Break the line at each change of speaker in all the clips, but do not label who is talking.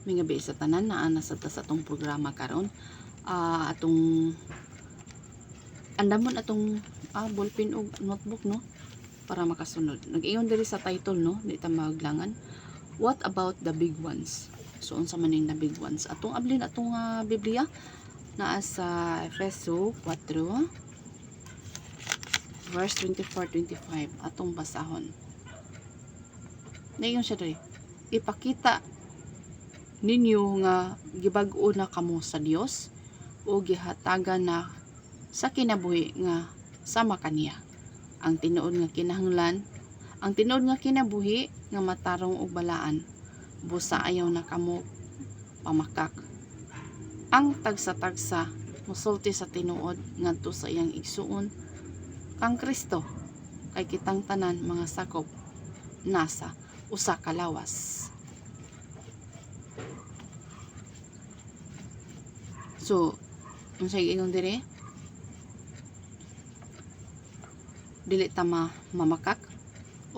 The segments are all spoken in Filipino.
Mga gabi sa tanan na nasa sa atong programa karon. Atong andamon atong ballpen o notebook no para makasunod. Nag-iyon diri sa title no, di ta maglangan. What about the big ones? So unsa man ning the big ones? Atong ablin atong Biblia naa sa Efeso 4 verse 24-25 atong basahon. Nayon siya diri. Ipakita ninyo nga gibag-o na kamo sa Dios o gihatagan na sa kinabuhi nga sama kaniya. Ang tinuod nga kinahanglan, ang tinuod nga kinabuhi nga matarong og balaan, busa ayaw na kamo pamakak. Ang tagsa-tagsa musulti sa tinuod ngadto sa iyang igsuon kang Kristo, kay kitang tanan mga sakop nasa usa ka lawas. So, unsay ingon dire? Dili ta mamakak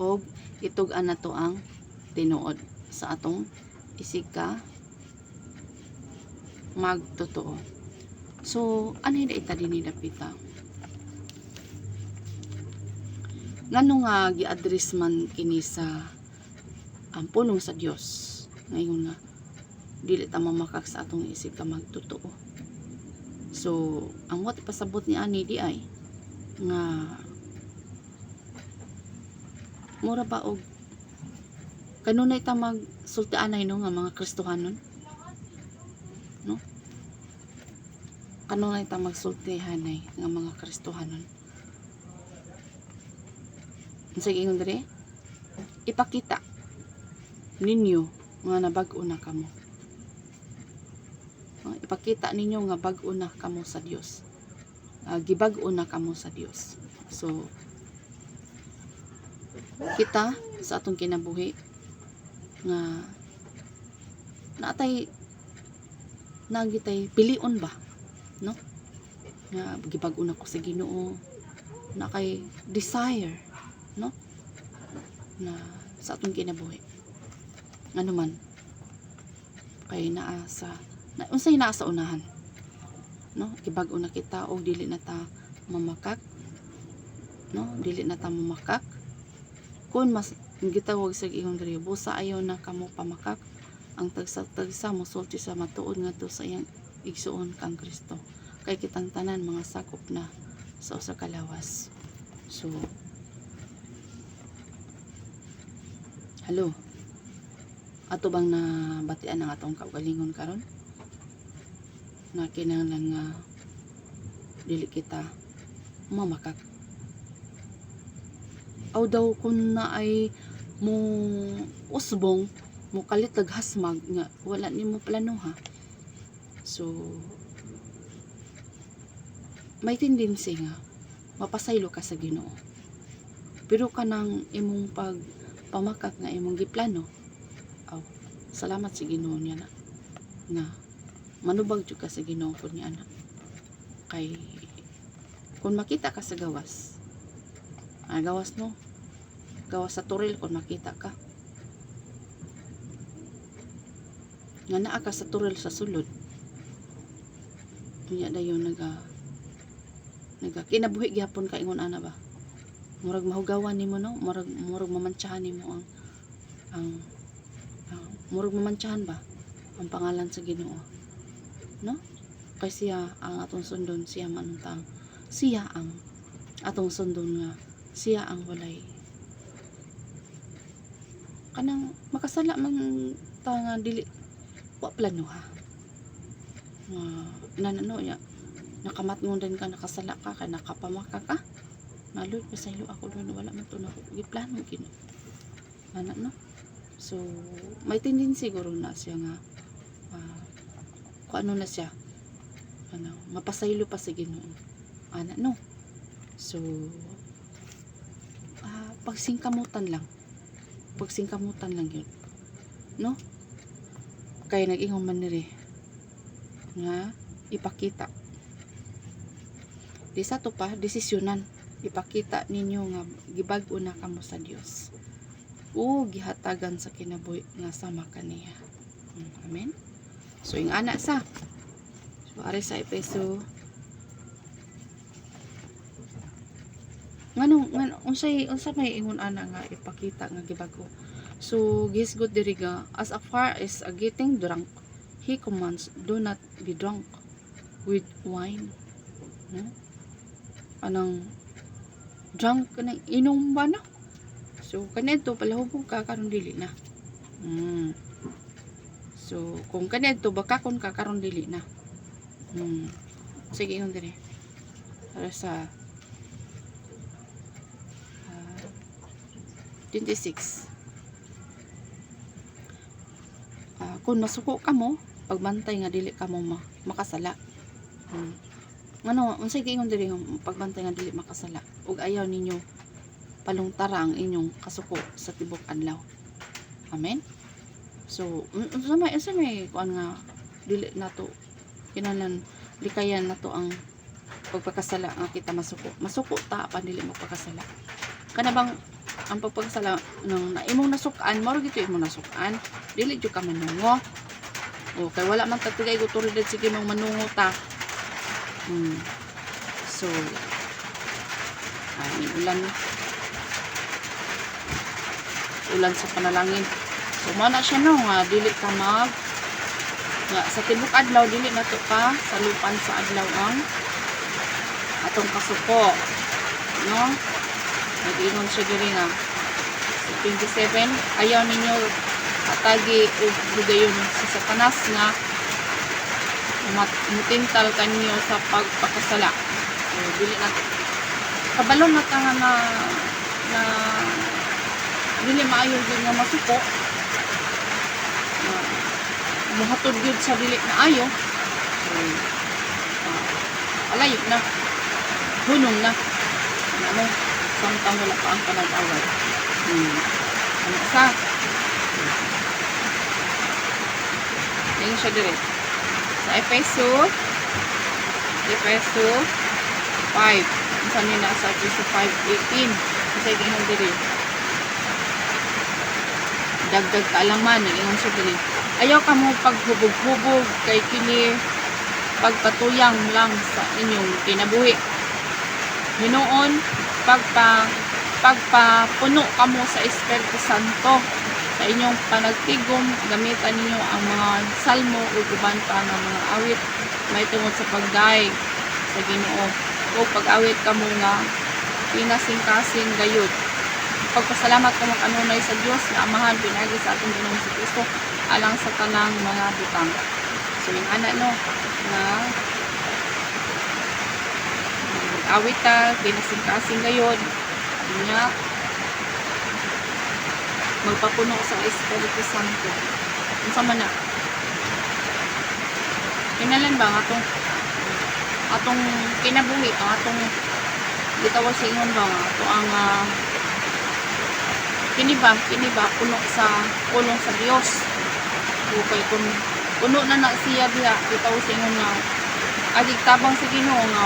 o itug-an nato ang tinuod sa atong isika magtotoo. So, anay da ita dinhi dapita? Ngano nga gi-address man kini sa ang pulong sa Dios ngayon nga dili ta mamakak sa atong isig ka magtotoo. So ang what pasabot ni ani di ay nga mura ba og kanunay ta magsultianay no nga mga Kristohanon no, kanunay ta magsultihanay nga mga Kristohanon. Unsay ingon dire? Ipakita ninyo nga nabag-o na kamo. Ipakita ninyo nga bag-o na kamo sa Dios. Gibag-o na kamo sa Dios. So kita sa atong kinabuhi nga natay nagitay pilion ba no nga gibag-o na ko sa Ginoo, na kay desire no na sa atong kinabuhi ano man kay naa sa unsay naa sa unahan no, gibag-o na kita o dili na ta mamakak no, dili na ta mamakak kun mas gitawag sa ingon diri busa ayaw na kamo pamakak. Ang tagsa-tagsa mosulti sa matuod ngadto sa iyang igsuon kang Kristo, kay kitang tanan mga sakop na sa usa ka lawas. So hello, ato bang nabatian ang atong kaugalingon karon na kinahanglan nga dili kita mamakak? Aw daw kung na ay mo usbong mo kalit hasmag nga wala nimo plano ha. So may tendency nga mapasaylo ka sa Ginoo, pero kanang imong pamakak nga imong giplano, salamat sa Ginoo niya na nga manubag jud ka sa Ginoo kun niya na kay kung makita ka sa gawas gawas no, gawas sa turil kung makita ka nga naa ka sa turil sa sulod niya dayon naga kinabuhi gyapon ka ingon ana ba, murag mahugawan nimo no, murag mamantsahan nimo ang murag mamantsahan ba ang pangalan sa Ginoo no, kay siya ang atong sundon, siya manuntang siya ang atong sundon nga siya ang walay kanang makasala man ta nga dili wa plano ha nanano ya nakamatngon ka, nakasala ka kay nakapamaka ka nalud pasaylo ako doon wala man to na giplano gino ana no. So may tendency siguro na siya nga kung ano na siya mapasaylo pa sa Ginoo ana no. So pagsingkamutan lang yun no, kay nag-ingon man niri nga ipakita di sa to pa desisyonan, ipakita ninyo nga gibag-o na kamo sa Dios o gihatagan sa kinabuhi nga sama kaniya. Amen. So yung ana sa. So ari sa Efeso. Ngano unsa may ingon ana nga ipakita nga gibago. So gisgot diri ga as far as getting drunk, he commands, do not be drunk with wine. No? Anang drunk kanang inom ba na? So kanedto palahubog ka karon dili na. So kung kanedto baka kon ka karon dili na. Sige ingon diri. Para sa 26. Kung masuko ka mo, pagbantay nga dili ka mo makasala. Ngano, unsay giingon diri pagbantay nga dili makasala ug ayaw ninyo palungtara ang inyong kasuko sa tibok adlaw. Amen. So, unsa may kuan nga dili nato kinahanglan likayan nato ang pagpakasala nga kita masuko. Masuko ta apan dili magpakasala. Kana bang ang pagpakasala nang naimong nasukan, mao gito imong nasukan, dili jud ka manungo. O kay wala man tatigay guturidad sige nang manungo ta. So ulan sa panalangin. So mao na siya no nga dili ka nga sa tibok adlaw dili nato ka salupan sa adlaw ang atong kasuko, no? Nag-ingon siya diri nga sa 27, ayaw ninyo atagi o bugayon sa Satanas nga mutintal kanyo sa pagpakasala. So, dili na kabalon na nga na dili maayo gyud nga masuko. Muhatod gyud sa dili na ayo. So, alayo na. Hunong na. Ano? Samtang wala pa ang panag-away. Ano sa? Ayun siya dire. Sa Efeso 5. Saan nila sa Efeso 5:18. Kasi gingon dire. Dagdag kaalaman. Gingon siya dire. Ayaw ka mo paghubog-hubog kay kini pagpatuyang lang sa inyong kinabuhi. Hinoon pagpapuno kamo sa Espiritu Santo sa inyong panagtigom, gamitan ninyo ang mga salmo o uban pa ng mga awit may tungod sa pagdaig sa Ginoo o pag-awit kamo nga pinasing-kasing gayud. Pagpasalamat kamo kanunay sa Dios na Amahan pinagi sa atong Ginoong Kristo alang sa tanang mga butang. So yung ana no na awit ta pinasing-kasing gayud nga magpapuno sa Espiritu Santo. Unsa man na? Kinalan ba atong kinabuhi ang atong gitawag sa ingon ba ato ang kini ba puno sa Dios. Okay kung puno na siya diha gitawag sa ingon nga agig tabang sa Ginoo nga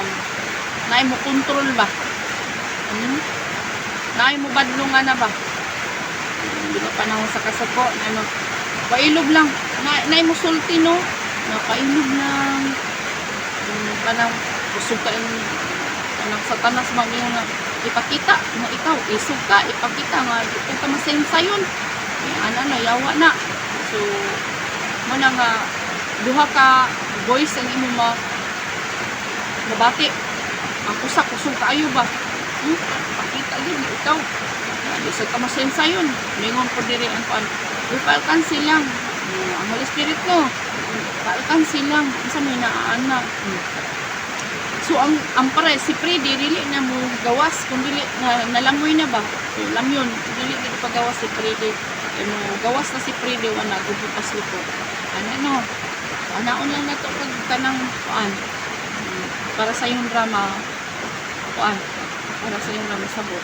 naay mo control ba? Naay mo badlungan na ba? Hindi ba panahon sa kasuko ano? Pailob lang. Naay mo sulti no? Napailob lang. Kanang kusog ka kanang Satanas maging nga ipakita nga ikaw isog ka ipakita nga ito ka masensayon. Ana na yawa na. So mo na nga duha ka voice ang imo mabati. Ang kusog kaayo ba? Pakita yun, ikaw. Isa ka masensayon. Mingon po diri ang kuan. Ipalkan silang. Ang Holy Spirit ko. Ipalkan silang. Isa may naaana. So, ang pare, si Freddy, dili na mo gawas. Kung dili, nalamoy na ba? Lamyon. Dili dili pa gawas si Freddy. Gawas na si Freddy. Wana, gubutas liko. Ano? Anaon lang na ito pag kanang kuan. Para sa yung drama. Kuan. Para sa yung sabot.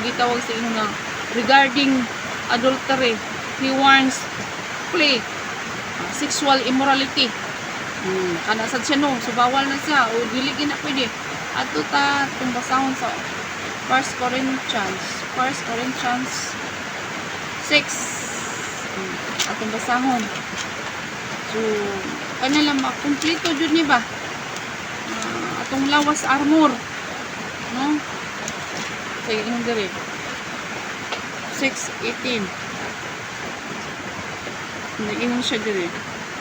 Gitawag sa inyo nga regarding adultery, he warns play sexual immorality. Kana sad siya no, so bawal na siya o dili gina pwede. Ato ta tumbasahon sa 1 Corinthians 6. atong basahon. So kana lang makumpleto jud ni ba atong lawas armor, no? Sige ingon dire 6:18 nag-ingon siya dire,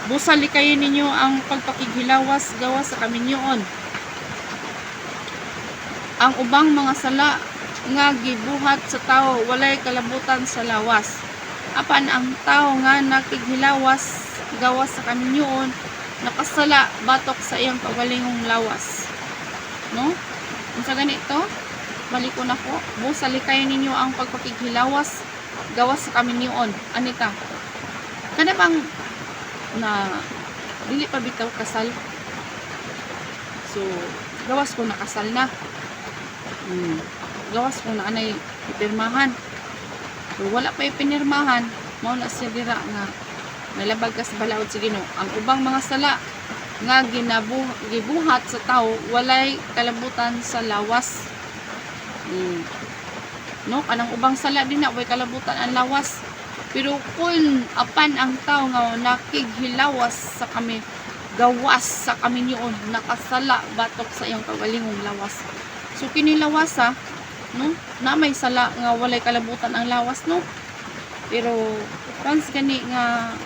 busa likayin ninyo ang pagpakighilawas gawas sa kaminyoon. Ang ubang mga sala nga gibuhat sa tao walay kalabutan sa lawas. Apan ang tao nga nakighilawas gawas sa kaminyoon nakasala batok sa iyang kaugalingong lawas. No? Unsa ganito? Maliko na ko. Busa likayin ninyo ang pagpakighilawas gawas sa kaminyoon. Anita? Kana bang na dili pa bitaw kasal? So, gawas ko nakasal na. Gawas ko na anay ipirmahan. So, wala pa ipinirmahan, mao na siya dira nga nalabag ka sa balaod sa Ginoo. Ang ubang mga sala nga gibuhat sa tao walay kalabutan sa lawas. No, kanang ubang sala din na way kalabutan ang lawas. Pero kung apan ang tao nga nakighilawas sa kami gawas sa kaminyoon nakasala batok sa iyang kaugalingong lawas. So kini lawasa, no, na may sala nga walay kalabutan ang lawas, no. Pero once gani nga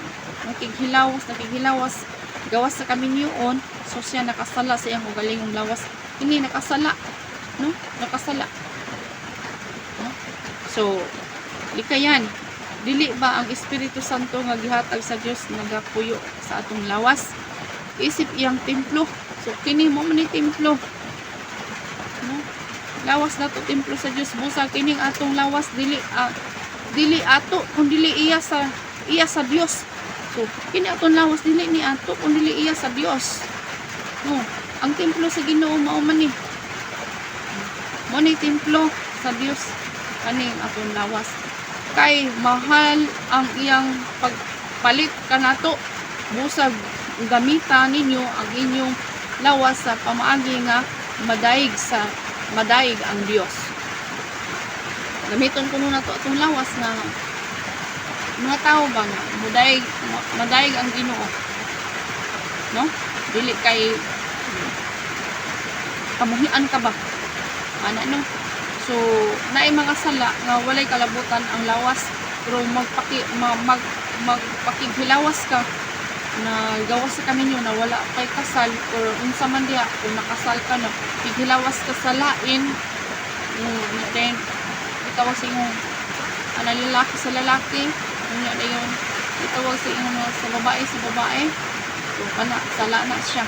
nakighilawas gawas sa kaminyoon, so siya nakasala sa iyang kaugalingong lawas. Ini nakasala, no, nakasala, no? So likayan dili ba ang Espiritu Santo nga gihatag sa Dios nagapuyo sa atong lawas? Isip iyang templo. So kini mo man ni templo. No? Lawas nato templo sa Dios. Busa kining atong lawas dili ato kun dili iya sa Dios. So kini atong lawas dili ni ato kun dili iya sa Dios. No, ang templo sa Ginoo mao man ni. Mo ni templo sa Dios kaning atong lawas. Kay mahal ang iyang pagpalit kanato. Busag gamita ninyo ang inyong lawas sa pamaagi nga madaig ang Dios. Gamiton ko na to atong lawas nga mga tao ba nga madaig ang Ginoo, no? Dili kay kamuhian ka ba ana, no? So naay mga sala nga walay kalabutan ang lawas, pero magpakighilawas ka na gawas sa kaminyo na wala kay kasal or unsa man diha kung nakasal ka na pighilawas ka sa lain, then itawag sa imong lalaki sa lalaki, unya na yun itawag sa imong sa babae, so kana sala na siya,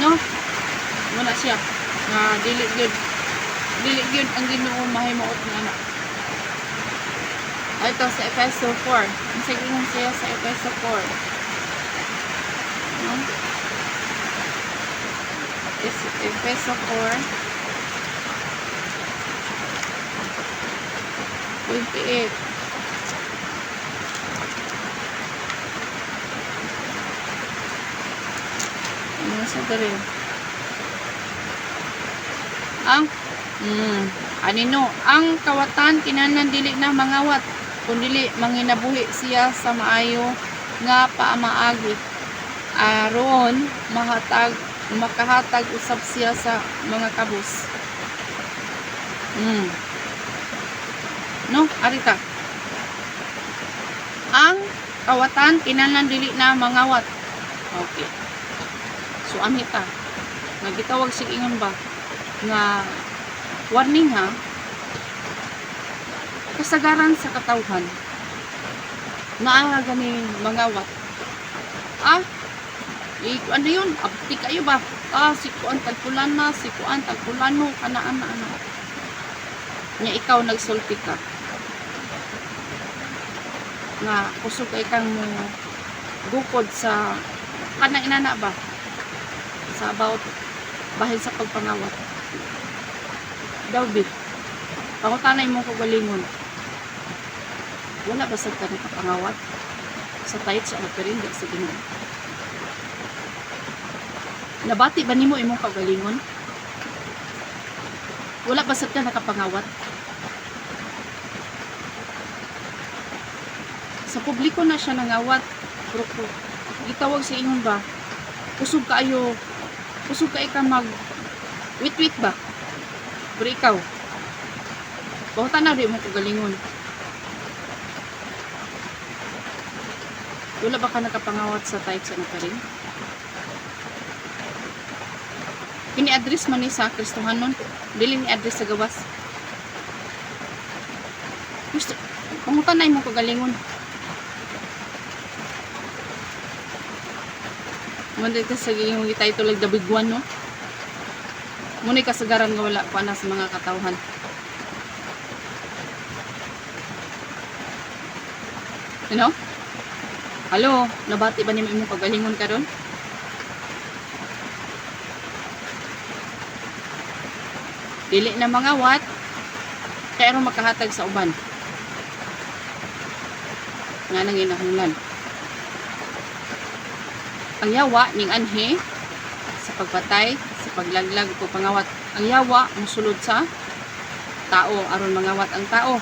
no? Wala siya nga dili gyud ang Ginoo mahimuot nga na. Ito sa Efeso 4. Ang sagingon siya sa Efeso 4. No? Efeso 4:28. Ano sa dere? Anino ang kawatan kinahanglan dili na mangawat kundi manginabuhi siya sa maayo nga paamaagi aron makahatag usab siya sa mga kabus. No, arita. Ang kawatan kinahanglan dili na mangawat. Okay. So amita. Nagitawag sig ingon ba nga warning ha, kasagaran sa katawhan naa gani mangawat. Ano yun? Abti kayo ba? Si kuan tagpulana, si kuan tagpulano, kanaan na ano. Nya ikaw nagsulti ka. Nga kusog kay kang mo bukod sa kana inana ba? Sa about bahin sa pagpangawat. Daw bit. Pangutanay mo kagalingon. Wala ba sa ka nakapangawat? Sa tayt sa operindi sa Ginoo. Nabati ba nimo imong kagalingon? Wala ba sad ka nakapangawat? sa publiko na siya nangawat. Pero gitawag sa ingon ba, kusog kaayo, kusog ka ika mag wit-wit ba? Pero ikaw, bahutan na rin mo kagalingon. Wala ba ka nakapangawat sa type sa nakarin? Ini-address man ni sa Kristohanon, dili ni address sa gawas. Gusto, pangutan na mo kagalingon. Muna ito sa yung itay tulag the big one, no? Muna kasagaran nga wala pa na sa mga katawhan. You know? Halo, nabati ba niyo imong kagalingon karon? Dili na mga wat, pero makahatag sa uban. Nga nang inahungan. Ang yawa ning anhe sa pagpatay, sa paglaglag o pangawat. Ang yawa mosulod sa tao aron mangawat ang tao.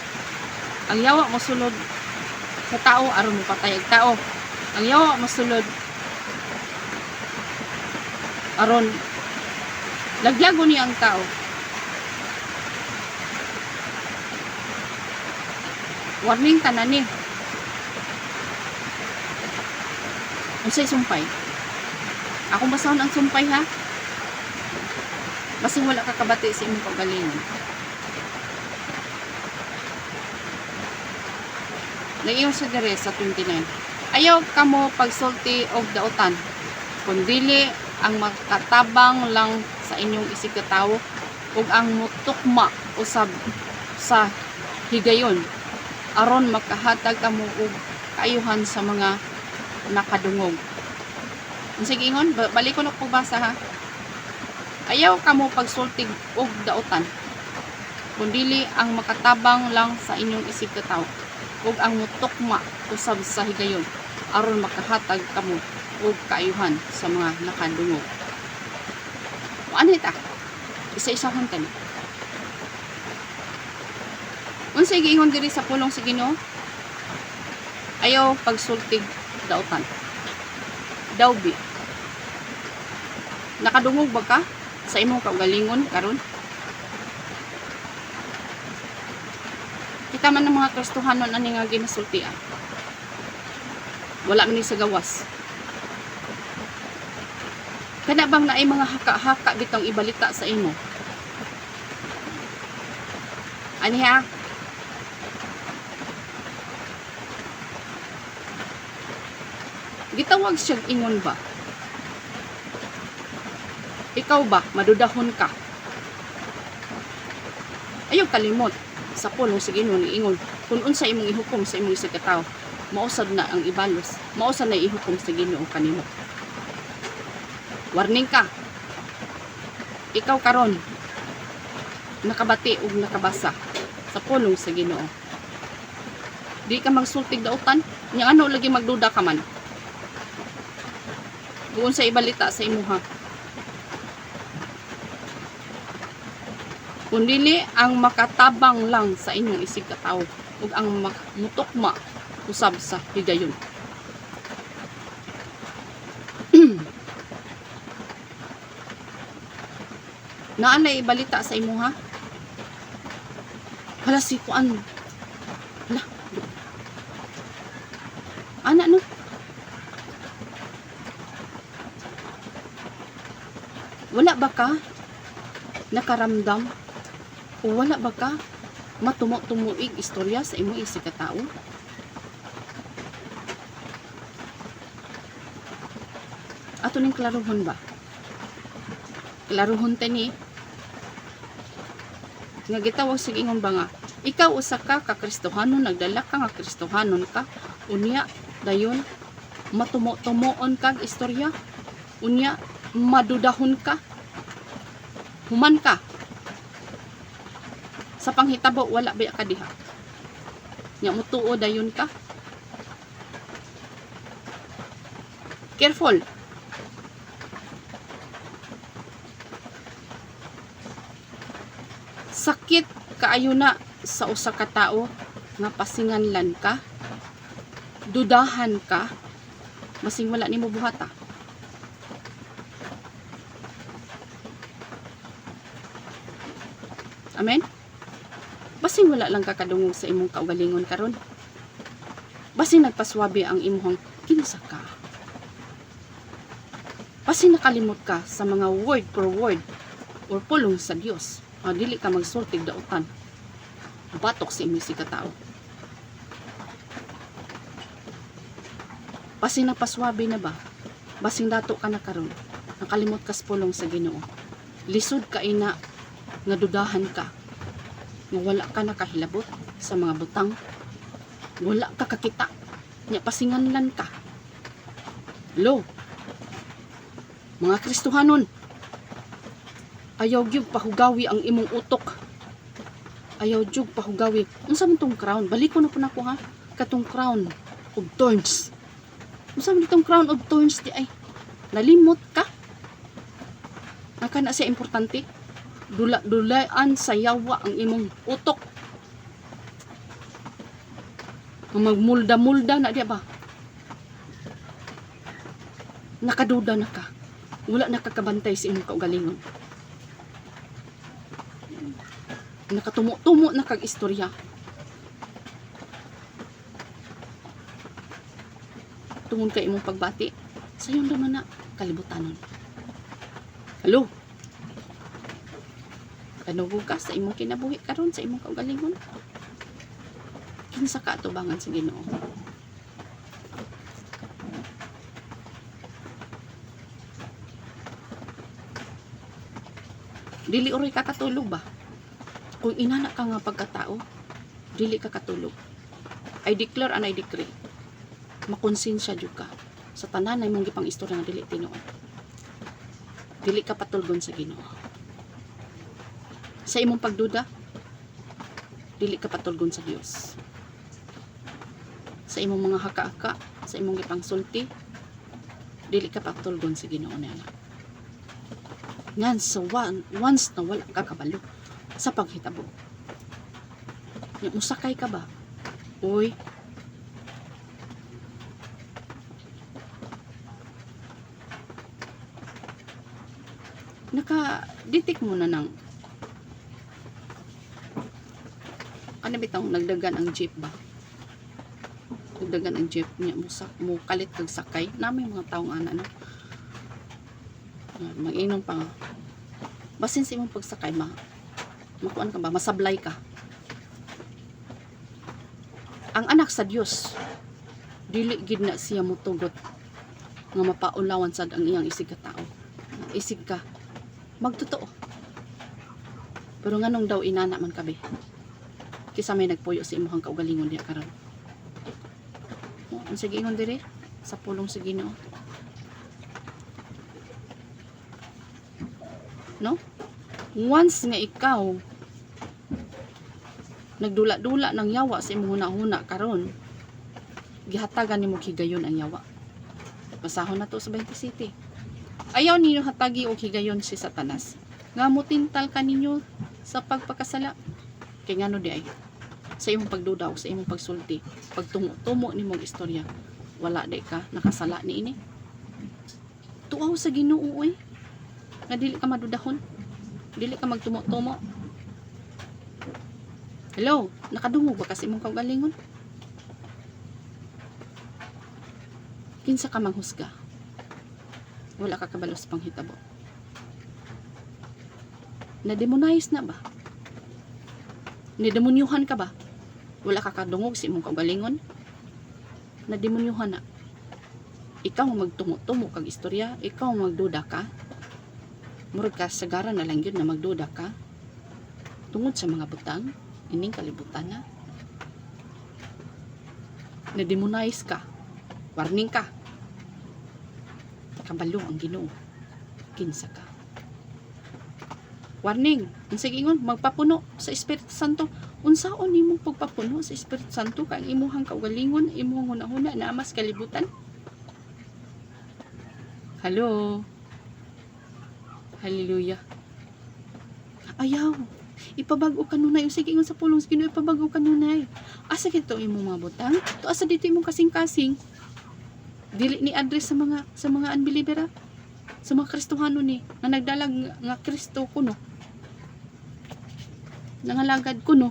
Ang yawa mosulod sa tao aron mopatay ang tao. Ang yawa mosulod aron laglago niya ang tao. Warning tanan ni. Unsay sumpay? Akong basahon ang sumpay ha. Basing wala ka kabati sa imong kagalingon. Naiyon sa dire sa 29. Ayaw kamo pagsulti og dautan. Kundili ang makatabang lang sa inyong isig katawo ug ang mutukma usab sa higayon aron makahatag kamo og kaayuhan sa mga nakadungog. Sige ingon, balik ko na po basa ha. Ayaw kamo pagsultig og dautan. Kundili ang makatabang lang sa inyong isig katawo ug ang mutukma usab sa higayon aron makahatag kamo og kaayuhan sa mga nakadungog. Ano ita? Isa-isahon tani. Unsay giingon diri sa pulong sa Ginoo? Ayaw pagsultig dautan. Dawbi. Nakadungog ba ka sa imong kaugalingon karon? Kita man ng mga Kristohanon ani nga ginasultian. Wala man ni sa gawas. Kana bang naay mga haka-haka bitong ibalita sa imo? Ani ha? Gitawag siya ingon ba? Ikaw ba, madudahon ka? Ayaw kalimot sa pulong sa Ginoo ni ingon kung unsa imong ihukom sa imong isig katawo, mausad na ang ibalos, mausad na ihukom sa Ginoo kanimo. Warning ka. Ikaw karon nakabati ug nakabasa sa pulong sa Ginoo. Di ka magsultig dautan, nya ano lagi magduda ka man. Buon sa ibalita sa imuha. Kundili ang makatabang lang sa inyong isig katawo ug ang mutukma usab sa higayon. Naanay ibalita sa imuha? Hala si kuan. Hala. Ana no? Wala ba ka nakaramdam o wala ba ka matumo-tumuig istorya sa imong isig katao? Ato ning klaruhon ba? Klaruhon tani nga gitawag sig ingon ba nga ikaw usa ka Kristohanon, nagdala ka nga Kristohanon ka, unya dayon matumo-tumuon kag istorya, unya madudahon ka, human ka sa panghitabo, wala ba ka diha nya mutuo dayon ka. Careful. Sakit kaayo na sa usa ka tawo nga pasinganlan ka, dudahan ka, basing wala nimo buhata. Amen? Basing wala lang ka kadungog sa imong kaugalingon karon. Basing nagpaswabe ang imong kinsa ka. Basing nakalimot ka sa mga word per word or pulong sa Dios. Dili ka magsultig dautan. Batok sa imong sikatao. Basing napaswabe na ba? Basing dato ka na karon. Nakalimot ka sa pulong sa Ginoo. Lisod ka ina nga dudahan ka. Nga wala ka nakahilabot sa mga butang. Wala ka kakita. Nya pasinganlan ka. Lo. Mga Kristohanon. Ayaw gyud pahugawi ang imong utok. Ayaw gyud pahugawi. Unsa man tong crown? Baliko na po nako ha. Katong crown of thorns. Unsa man itong crown of thorns di ay? Nalimot ka? Naka na siya importante. Dula-dulaan sa yawa ang imong utok. Magmulda-mulda na diya ba? Nakaduda na ka. Wala nakakabantay sa imong kaugalingon. Nakatumo-tumo na kag istorya. Tungod kay imong pagbati, sayon naman na kalibutanon. Hello? Kanugog ka sa imong kinabuhi karon sa imong kaugalingon. Kinsa ka atubangan sa Ginoo? Dili uri ka katulog ba? Kung inana ka nga pagkatao, dili ka katulog. I declare and I decree. Makonsensya jud ka sa tanan na imong gipang istorya nga dili tinuod. Dili ka patulgon sa Ginoo. Sa imong pagduda, dili ka patulgon sa Dios. Sa imong mga haka-haka, sa imong gipang sulti, dili ka patulgon sa Ginoo nila. Ngan so once na wala ka kabalo sa paghitabo. Musakay ka ba? Uy, naka-detect mo na ng ano bitang nagdagan ang jeep ba? Nagdagan ang jeep niya mo kalit kag sakay. Namay mga taong ana no. Mag-inom pa nga. Basin sa imong pagsakay makuan ka ba? Masablay ka. Ang anak sa Dios dili gid na siya motugot nga mapaulawan sad ang iyang isig ka tao. Isig ka magtotoo. Pero nganong daw inana man kabe? Kisa may nagpuyo sa imong kaugalingon diha karon. Ang sige ingon dire sa pulong sa Ginoo. No? Once nga ikaw nagdula-dula ng yawa sa imong huna-huna karon, gihatagan nimo higayon ang yawa. Basahon na to sa 27. Ayaw ninyo hatagi og higayon si Satanas. Nga motintal ka ninyo sa pagpakasala. Kay ngano di ay sa imong pagduda o sa imong pagsulti, pagtumo-tumo nimong istorya, wala di ka nakasala niini. Tuaw sa Ginoo oy. Nga dili ka madudahon. Dili ka magtumo-tumo. Hello, nakadungog ba kasi imong kaugalingon? Kinsa ka manghusga? Wala ka kabalo sa panghitabo. Na-demonize na ba? Nidemunyuhan ka ba? Wala ka kadungog sa imong kaugalingon? Na-demunyuhan na. Ikaw magtumo-tumo kag istorya, ikaw magduda ka. Murag ka sagara na lang yun na magduda ka. Tungod sa mga butang, ining kalibutan na. Na-demonize ka. Warning ka. Kabalo ang Ginoo. Kinsa ka. Warning, ang sigingon, magpapuno sa Espiritu Santo. Unsaon imong pagpapuno sa Espiritu Santo kang imuhang kaugalingon, imuhang hunahuna na amas kalibutan? Hello. Hallelujah. Ayaw. Ipabago ka nunay. Sige, sa pulong sa Ginoo, ipabago ka nunay. Asa kito imong mga butang? To asa dito imong kasing-kasing. Dili ni address sa mga unbeliever, sa mga Kristohano ni nga nagdalag nga Kristo kuno. Nangalagad kuno.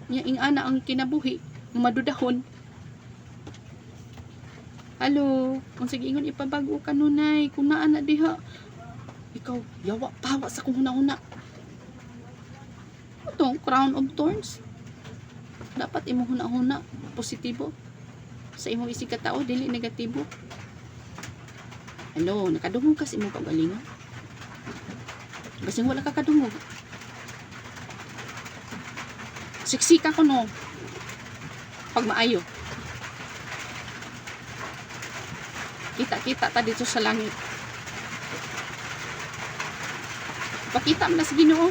Nya ing ana ang kinabuhi, nga madudahon. Halo, kung sige ingon ipabago ka nunay, kung naa na diha. Ikaw, yawa, pawa sa kung huna-huna. Ito, crown of thorns. Dapat imo huna-huna, positibo. Sa imong isig katao, dili negatibo. Ano, nakadungog ka sa imong kaugalingon. Basing wala ka kadungog. Siksika ko no. Pag maayo. Kita-kita ta dito sa langit. Pakita mo na sa Ginoo.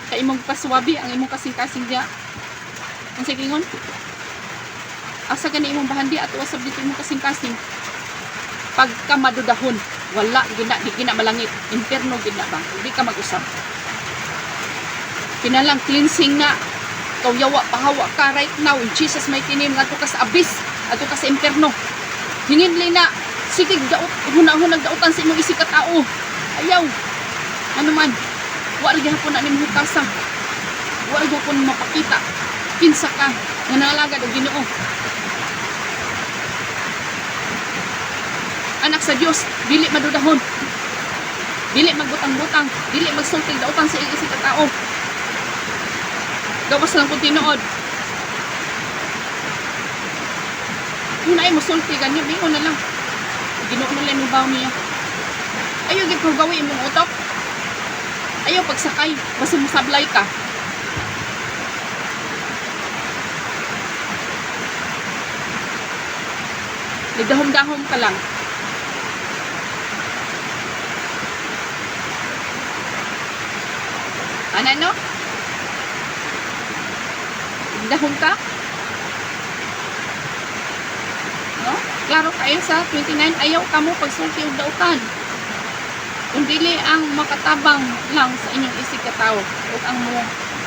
Kay imong paswabi ang imong kasing-kasing dia. Ang sigingon. Asa gani imong bahandi at usab dito imong kasing-kasing. Pagka madudahon, wala di gina malangit, impierno gina ba? Hindi ka mag-usab. Kinalang cleansing na. Yawa pahawa ka right now in Jesus mighty name ngadto ka sa abyss, adto ka sa impierno. Hinginli na sige daot hunahunag daotan sa imong isig ka tao. Ayaw. Ano man? Wa ra gyapon na nimo hutasan. Wa ra gyapon mapakita kinsa ka nga nangalagad og Ginoo. Anak sa Dios, dili madudahon. Dili magbutang-butang, dili magsulti daotan sa isig ka tao. Gawas lang kung tinuod. Kung na ay musulti ganyan, bingon na lang. Ginoo na lang yung baw niya. Ayaw gid ko gawin imong utok. Ayaw pagsakay, basta masablay ka. Nagdahom-dahom ka lang. Ano no? Nagdahom ka? No? Klaro kayo sa 29, ayaw ka mo pagsulti og dautan. Kung dili ang makatabang lang sa inyong isig katao ug ang mo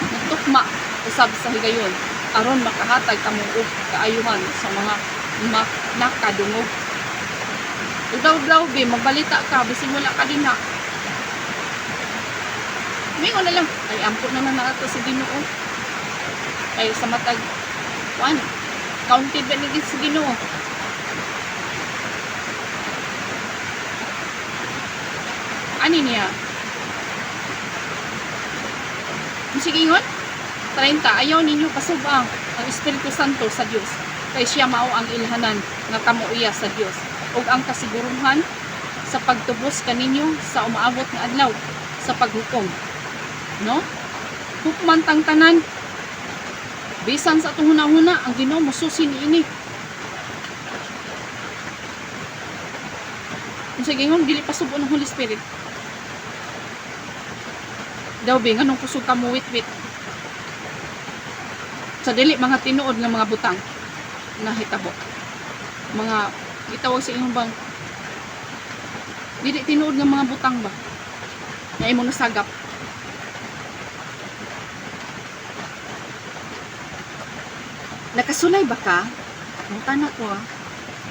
nagtukma usab sa higayon aron makahatag kamo og kaayuhan sa mga nakadungog. Udaw-daw be magbalita ka bisin wala ka dinha. Mingon na lang ay ampo naman na ato sa Ginoo. Ay sa matag counted ba ni sa Ginoo. Ani niya? Sige ngon? 30. Ayaw ninyo kasubang ang Espiritu Santo sa Dios. Kay siya mao ang ilhanan nga kamuiya sa Dios. Ug ang kasiguruhan sa pagtubos kaninyo sa umaabot nga adlaw sa paghukom. No? Hukman tang tanan. Bisan sa atong hunahuna ang Ginoo mosusi niini. Sige ngon dili pa subo ng Holy Spirit. Daw be nganong kusog ka mo wit-wit sa dili mga tinuod nga mga butang na hitabo mga itawag sa inyong bang dili tinuod nga mga butang ba na imo nasagap. Nakasulay ba ka? Ang tanong ko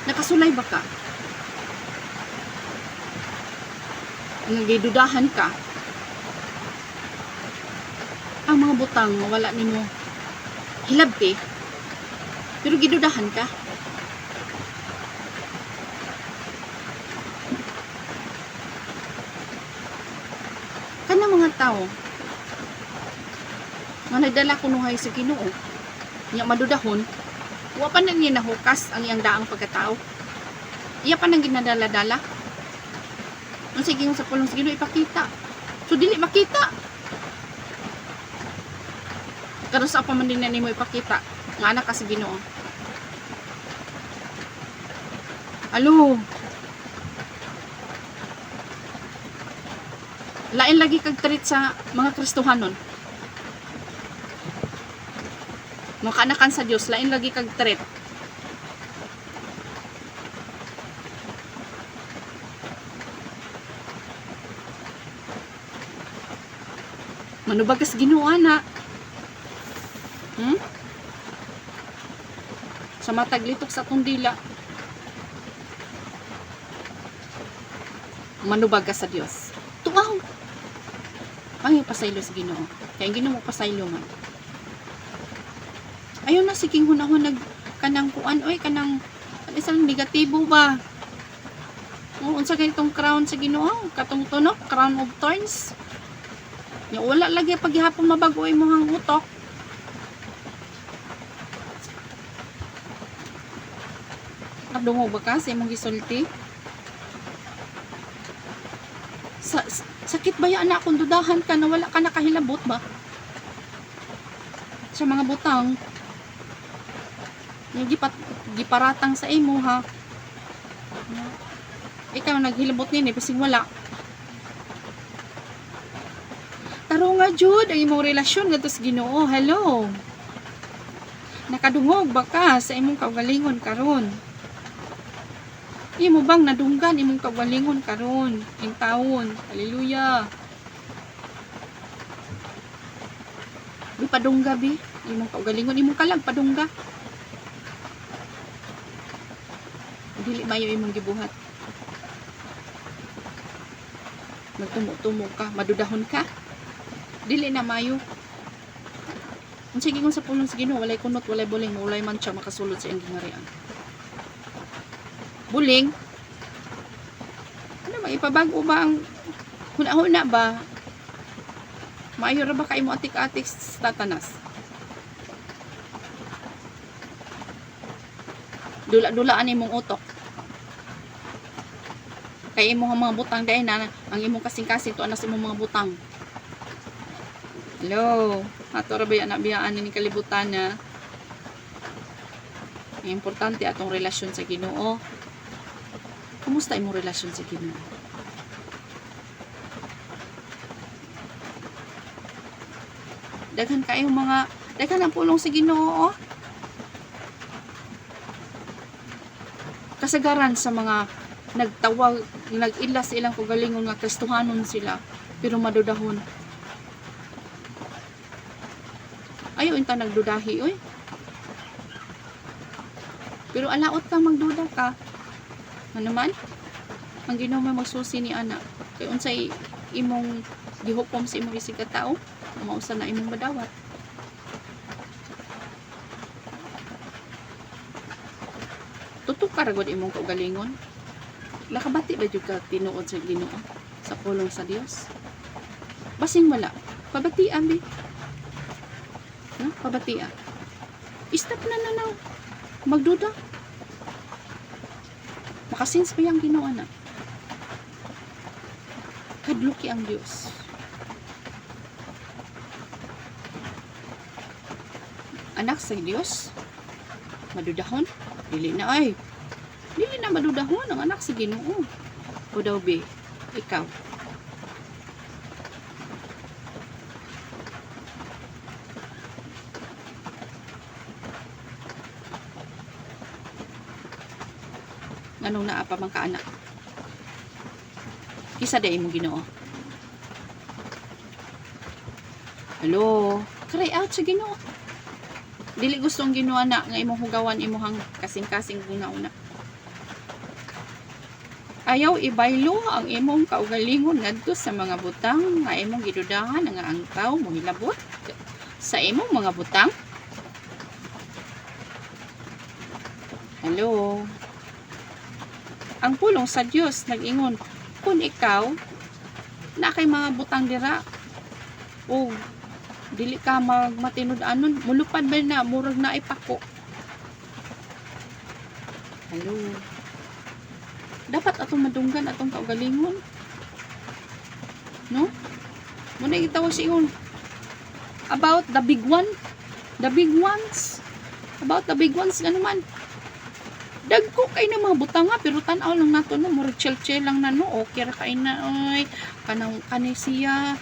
nakasulay ba ka? Nagidudahan ka? Ang mga butang wala nimo hilabti pero gidudahan ka. Kana mga tao nga nagdala kunuhay sa Ginoo nya madudahon wa pa na niya nahukas ang iyang daang pagkatao. Iya pa nang ginadala-dala. Ang sige sa pulong sa Ginoo ipakita. So dili makita. Pero sa pa man din na nimo ipakita nga anak ka sa Ginoo. Alo. Lain lagi kag treat sa mga Kristohanon. Mga kanakan sa Dios, lain lagi kag treat. Manubag ka sa Ginoo ana. sa matag litok sa atong dila. Manubag ka sa Dios. Tuaw. Ang pasaylo sa Ginoo. Kaya Ginoo mo pasaylo man. Ayaw na siking hunahon kanang kuan oy kanang isang negatibo ba. Unsa kay itong crown sa Ginoo? Katong tunok, crown of thorns. Nya wala lagi paghihapon mabago imong utok. Kadungog ba ka sa imong gisulti? Sakit ba yan na kung dudahan ka na wala ka nakahilabot ba? Sa mga butang, yung giparatang sa imo ha. Ikaw naghilabot nini, pasig wala. Taro nga jud ang imong relasyon nga sa Ginoo. Hello. Nakadungog ba ka sa imong kaugalingon karon? Imo bang nadunggan imong kaugalingon karon ing taon? Hallelujah. Di padungga bi imong kaugalingon imong kalag padungga. Dili mayo imong gibuhat. Magtumo-tumo ka, madudahon ka. Dili na mayo. Unsa gingon sa pulong sa Ginoo, walay kunot, walay buling, walay mancha makasulod sa iyang gingarian. Buling? Ano ba, ipabago ba ang huna-huna ba? Maayo ra ba kayo mo atik-atik sa Satanas? Dula-dulaan imong utok. Kay imong mga butang dahil na ang imong kasing-kasing to anas imong mga butang. Hello, ato ra ba yan biyaan ni kalibutan na. Importante atong relasyon sa Ginoo. Kumusta imong relasyon sa Ginoo? Daghan ang pulong sa Ginoo. Kasagaran sa mga nagtawag, nag-ilas ilang kagalingon nga Kristohanon sila, pero madudahon. Ayaw inta nagdudahi, oy. Pero alaot kang magduda ka. Ano man? Ang Ginoo may magsusi ni ana. Kay unsay imong gihukom sa imong isig ka tao, mausa na imong madawat. Tutok ka ragod imong kaugalingon. Nakabati ba jud ka tinuod sa Ginoo sa pulong sa Dios? Basing wala. Pabatian bi. No? Pabatian. Stop na magduda. Makasins pa yung Ginoo na. Kadluki ang Dios. Anak sa Dios, madudahon, dili na ay. Dili na madudahon ang anak sa Ginoo. O daw be, ikaw. Anong naa pa man ka anak? Kisa day mo Ginoo. Hello, cry out sa Ginoo. Dili gusto ang Ginoo na nga imong hugawan imong kasing-kasing una-una. Ayaw ibaylo ang imong kaugalingon ngadto sa mga butang nga imong gidudahan nga ang tao mo hilabot sa imong mga butang. Hello. Ang pulong sa Dios nag-ingon, kung ikaw na kay mga butang dira o dili ka magmatinud-anon, mulupad ba na murag na ipako. Hello. Dapat atong madunggan atong kaugalingon. No? Muna gitawag sa ingon about the big one, the big ones. About the big ones nga naman. Dagko kay na mga butanga pero tan-aw lang nato no, murag chill lang na no, okay ra kay na oy. Kanay siya.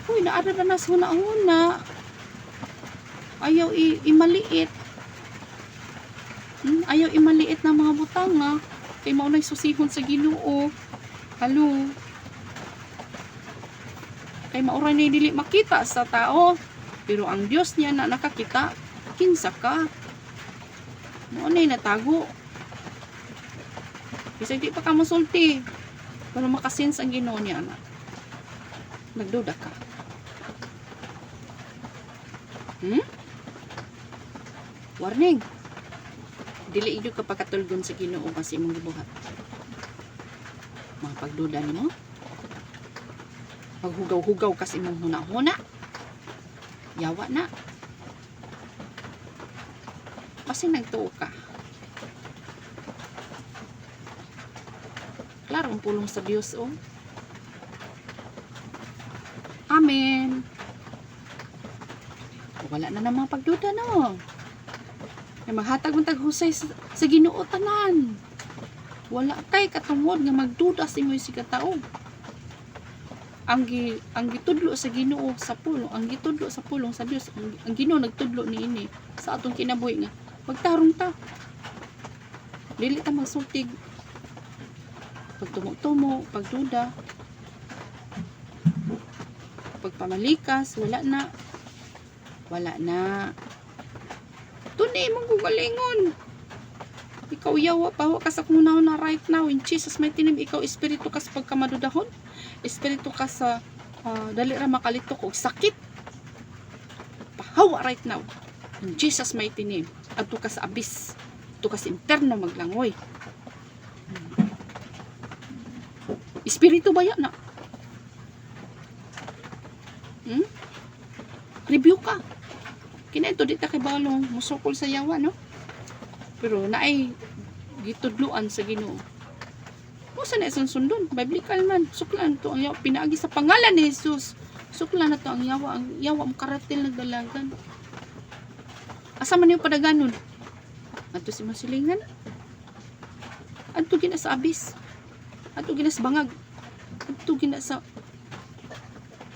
Uy, naara na sa una. Ayaw imaliit. Ayaw imaliit na mga butanga. Kay maunay susihon sa Ginoo. Halo. Kay mauray na dili makita sa tao. Pero ang Dios niya na nakakita, kinsa ka. Mo na natago. Bisag di pa ka musulti. Pero makasins ang Ginoo niya anak. Nagduda ka. Warning. Dili idyo ka pagkatulgon sa Ginoo kasi imong gibuhat. Mga pagduda nimo. Paghugaw-hugaw kasi imong huna-huna. Yawa na. Kasi nagtuo ka. Klaro ang pulong sa Dios oh. Amen. Wala na namang pagduda no. Ay maghatag man tag husay sa Ginoo tanan. Wala kay katungod nga magduda sa imoy si katao. Ang gitudlo sa Ginoo sa pulong, ang gitudlo sa pulong sa Dios, ang Ginoo nagtudlo niini sa atong kinabuhi nga magtarong ta. Dili ta magsultig. Pagtumo-tumo, pagduda, pagpamalikas, wala na. Wala na. Tunay mong gugalingon. Ikaw yawa pa ka sa kunaw na right now. In Jesus mighty name, ikaw espiritu ka sa pagkamadudahon. Espiritu ka sa dali ra makalito ko sakit. Pahawa right now. In Jesus mighty name. Adto ka sa abyss. Adto ka sa interno maglangoy. Espiritu ba yan na? Review ka. Kinaito di ta kay balong musukol sa yawa no? Pero naay gitudluan sa Ginoo. Musa na isang sundon, biblical man. Suklan to ang yawa pinaagi sa pangalan ni Jesus. Suklan na to ang yawa ang karatil nagdalagan. Asa man yung padaganon? Adto si masilingan. Adto gina sa abis. Adto gina sa bangag. Adto gina sa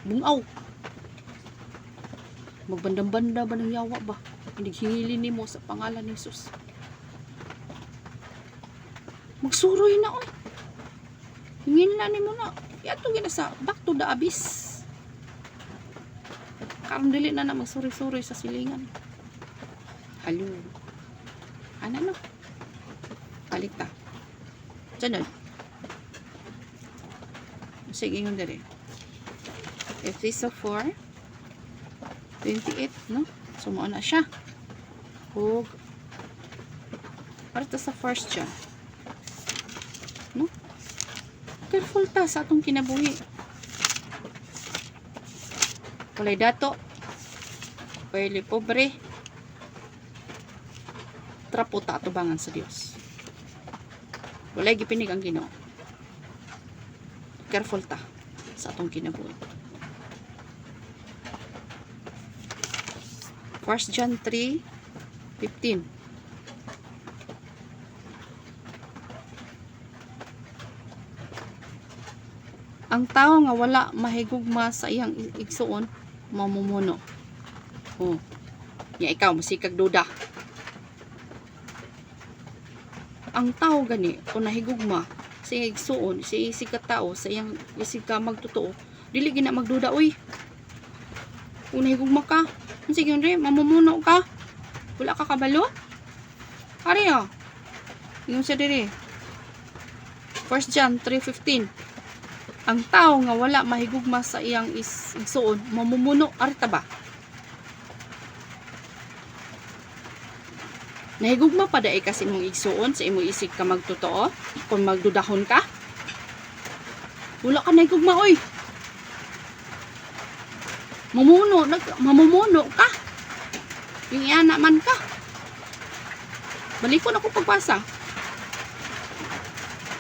bungaw. Magbandang-banda ba ng yawa ba? Pinaghingili ni mo sa pangalan ni Jesus. Magsuroy na oy. Hingin na ni mo na. Yato gina sa back to the abyss. Karon dili na magsuri-suri sa silingan. Halo. Ano no? Balik ta. Sunod. Sige yung dali. Episode 4 28, no? Sumuo na siya. Hug. Para sa first John. No? Careful ta sa atong kinabuhi. Walay dato. Walay pobre. Trapo ta atubangan sa Dios. Walay gipinig ang Ginoo. Careful ta sa atong kinabuhi. 1 John 3:15. Ang tao nga wala mahigugma sa iyang igsuon, mamumuno. Oh. Ya ikaw masikag duda. Ang tao gani kung nahigugma sa iyang igsuon, sa isig ka tao, sa iyang isig ka magtotoo, dili gina magduda oy. Kung nahigugma ka, sige yun rin, mamumuno ka. Wala ka kabalo? Ari o. Yung sa diri. 1 John 3:15. Ang tao nga wala mahigugma sa iyang igsuon, mamumuno. Ari ta ba? Nahigugma pa daay kasi mong igsuon sa imong isig ka magtotoo? Kung magdudahon ka? Wala ka nahigugma oy. Mamumuno ka. Yung iana man ka. Balikon ako pagbasa.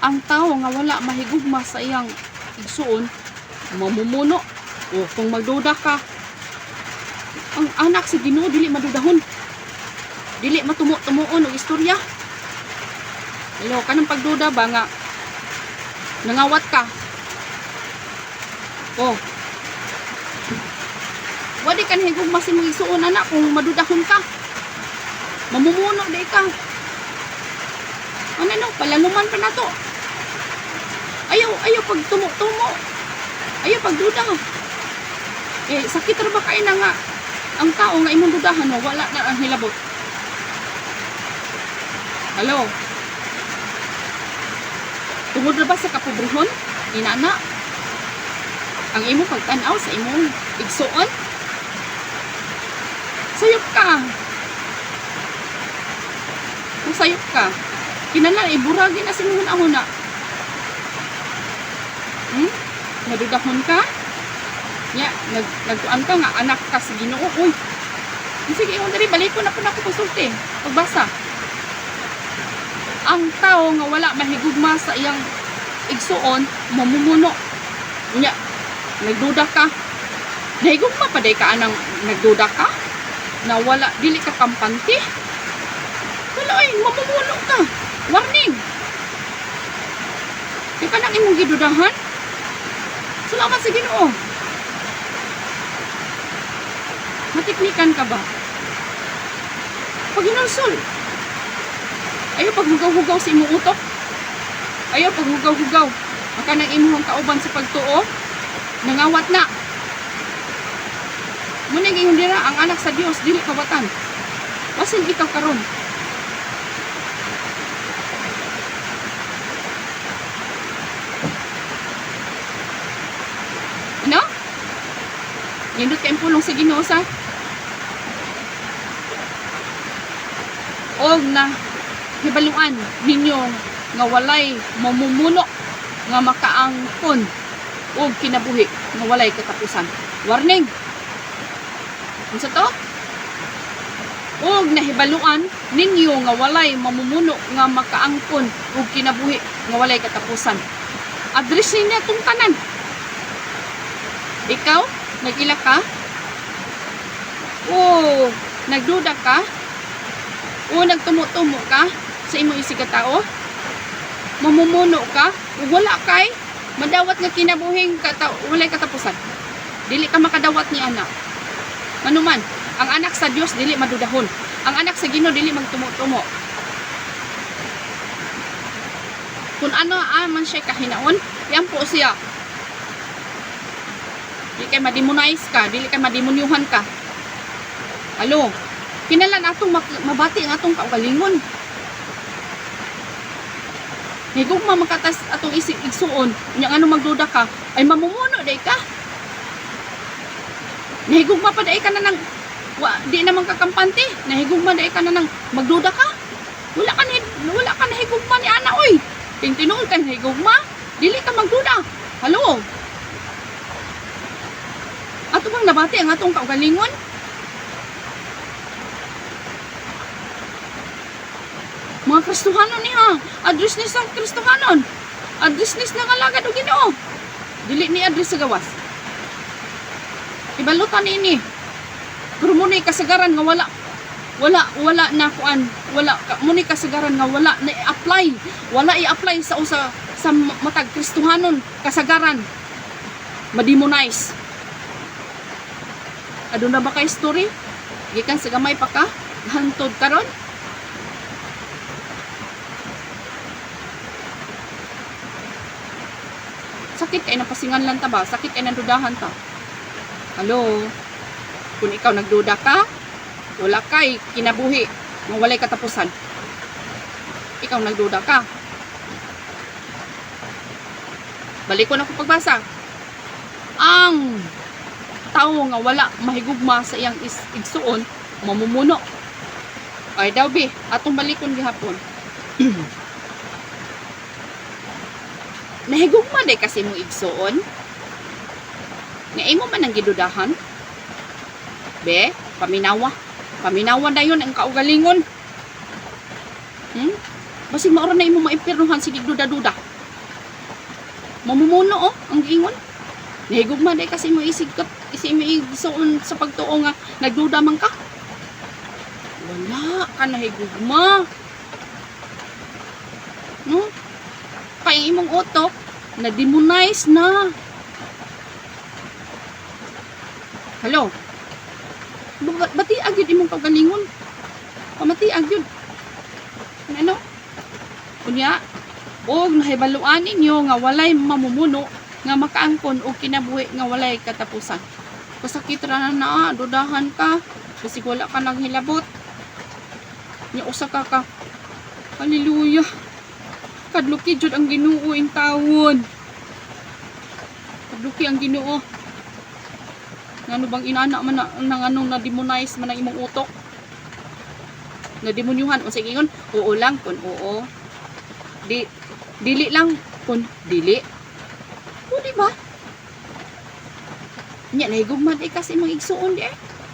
Ang tao nga wala mahigugma sa iyang igsuon, mamumuno. O kung magduda ka, ang anak si Ginoo dili madudahon. Dili matumo-tumuon og istorya. Hello, kanang pagduda ba nga nangawat ka? Oh. Wadi kan higugma si mong isuon anak kung madudahon ka. Mamumuno di ka. Ano no, palanuman pa na to. Ayaw pag tumo-tumo. Ayaw pag duda. Sakit ra ba kay na nga ang tao nga imong dudahan no, wala na ang hilabot. Hello. Tungod na ba sa kapobrehon? Inana. Ang imo pagtanaw sa imong igsuon? Sayop ka. Kung sayop ka, kinala iburagin na sinuhon ako na. Nadudahon ka? Nya, nagtuan ka nga, anak ka sa Ginoo. Uy, sige, yung dali, balik ko na po na ako pasulti. Pagbasa. Ang tao nga wala mahigugma sa iyang igsuon, mamumuno. Nya, nagduda ka. Nahigugma pa day ka anang nagduda ka? Na wala, dili ka kampante? Wala ay, mamumuno ka. Warning. Di ka nang imong gidudahan? Salamat sa Ginoo. Matiknikan ka ba? Pag inulsol. Ayaw paghugaw-hugaw sa imong utok. Ayaw paghugaw-hugaw. Maka nang imong kauban sa pagtuo, nangawat na. Muning ingon dira ang anak sa Dios dili kawatan. Basin ikaw karon. No? Nindot kayong pulong sa Ginoo sa og na hibaluan ninyo nga walay mamumuno nga makaangkon og kinabuhi nga walay katapusan. Warning. Unsa to? Og nahibaluan ninyo nga walay mamumuno nga makaangkon og kinabuhi nga walay katapusan. Address niya tong tanan. Ikaw, nag-ila ka? O nagduda ka? O nagtumo-tumo ka sa imong isikatao? Mamumuno ka? O wala kay madawat nga kinabuhing walay katapusan. Dili ka makadawat ni anak. Manuman, ang anak sa Dios dili madudahon. Ang anak sa Ginoo dili magtumo-tumo. Kung ano man siya kahinaon, yan po siya. Dili kay mademonize ka, dili kay mademonyuhan ka. Alo, kinalan atong mabati ang atong kaugalingon. Higugma makatas atong isip igsuon, nya ano magduda ka, ay mamumuno day ka. Nahigugma pa day ka na nang di naman kakampante, nahigugma day ka na nang magduda ka. Wala ka nahigugma ni ana oy. Ting tinuod ka nahigugma, dili ka magduda. Halo. Ato bang nabati ang atong kaugalingon? Mga Kristohanon niya, address ni sa Kristohanon. Address ni sa ngalagad o Ginoo. Dili ni address sa gawas. Ibalutan ini. Pero muna kasagaran nga wala na kuan, muna kasagaran nga wala na i-apply. Wala i-apply sa matag Kristohanon kasagaran. Mademonize. Aduna ba kay story? Gikan sa gamay pa ka, hantod karon. Sakit kay napasingan lang ta ba? Sakit kay nandudahan ta. Hello. Kung ikaw nagduda ka, wala kay kinabuhi, nga walay katapusan. Ikaw nagduda ka. Balik ko na ko pagbasa. Ang tao nga wala mahigugma sa iyang igsuon, mamumuno. Ay daw bi, atong balikon gihapon. Nahigugma day kasi mo igsuon. Nga imo man ang gidudahan. Be, paminawa. Paminawa na yun ang kaugalingon. Basig maura na imo maimpernuhan sige duda-duda. Mamumuno ang giingon. Nahigugma day kasi mo isigkat, imo igsuon sa pagtuo nga nagduda man ka. Wala ka nahigugma. No? Kaya imong utok na demonize na. Hello. Bati agyud imong kaugalingon. Pamati agyud. Ano? Kunya, og nahibaluan ninyo nga walay mamumuno nga makaangkon og kinabuhi nga walay katapusan. Kasakit ra na, dudahan ka. Kasi wala ka naghilabot. Nya usa ka Hallelujah. Kadluki jud ang Ginoo in tawon. Kadluki ang Ginoo. Ngano bang inana man nang anong na-demonize man ang imong utok? Na-demonyuhan o sige ngon, oo lang kun oo. Dili lang kun dili. O di ba? Nya nahigugman kasi imong igsuon di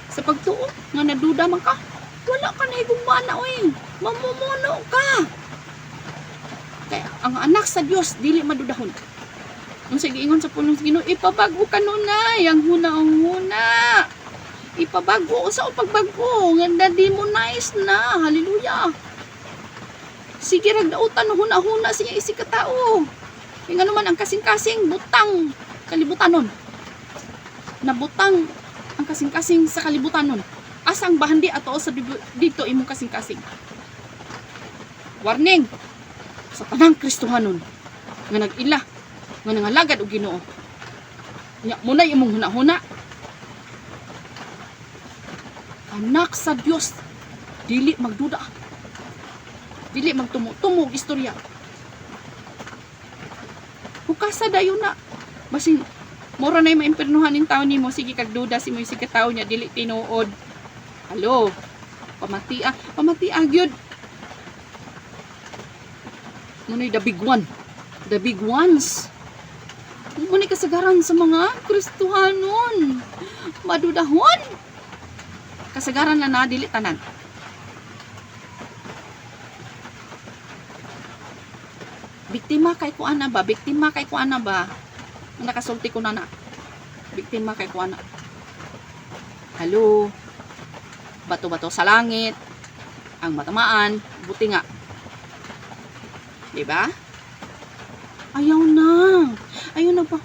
sa pagtuo nga naduda man ka. Wala ka nahigugman na oy. Mamumuno ka. Kaya ang anak sa Dios dili madudahon. Kung sige ingon sa pulong Ginoo, ipabago ka nunay ang huna. Ipabago sa pagbago nga na-demonize na. Hallelujah. Sige ragdautan huna-huna siya isi ka tao. Nga naman ang kasing-kasing butang kalibutanon. Nabutang ang kasing-kasing sa kalibutanon. Asa ang bahandi ato sa dito imong kasing-kasing. Warning sa tanang Kristohanon nga nag-ila nga nangalagad og Ginoo. Nya munay imong huna-huna. Anak sa Dios dili magduda. Dili magtumo-tumo og istorya. Hukasa dayon na. Basing mura na yung maimpernuhan ng tao nimo, sige kagduda si mo yung sige tao niya dili tinuod. Halo. Pamatia gyud. Munay the big one. The big ones. Munay kasagaran sa mga Kristohanon. Madudahon. Kasagaran na dili tanan. Biktima kay kuana ba? Nakasulti ko na. Biktima kay kuana. Halo. Bato-bato sa langit. Ang matamaan, buti nga. Diba? Ayaw na pa.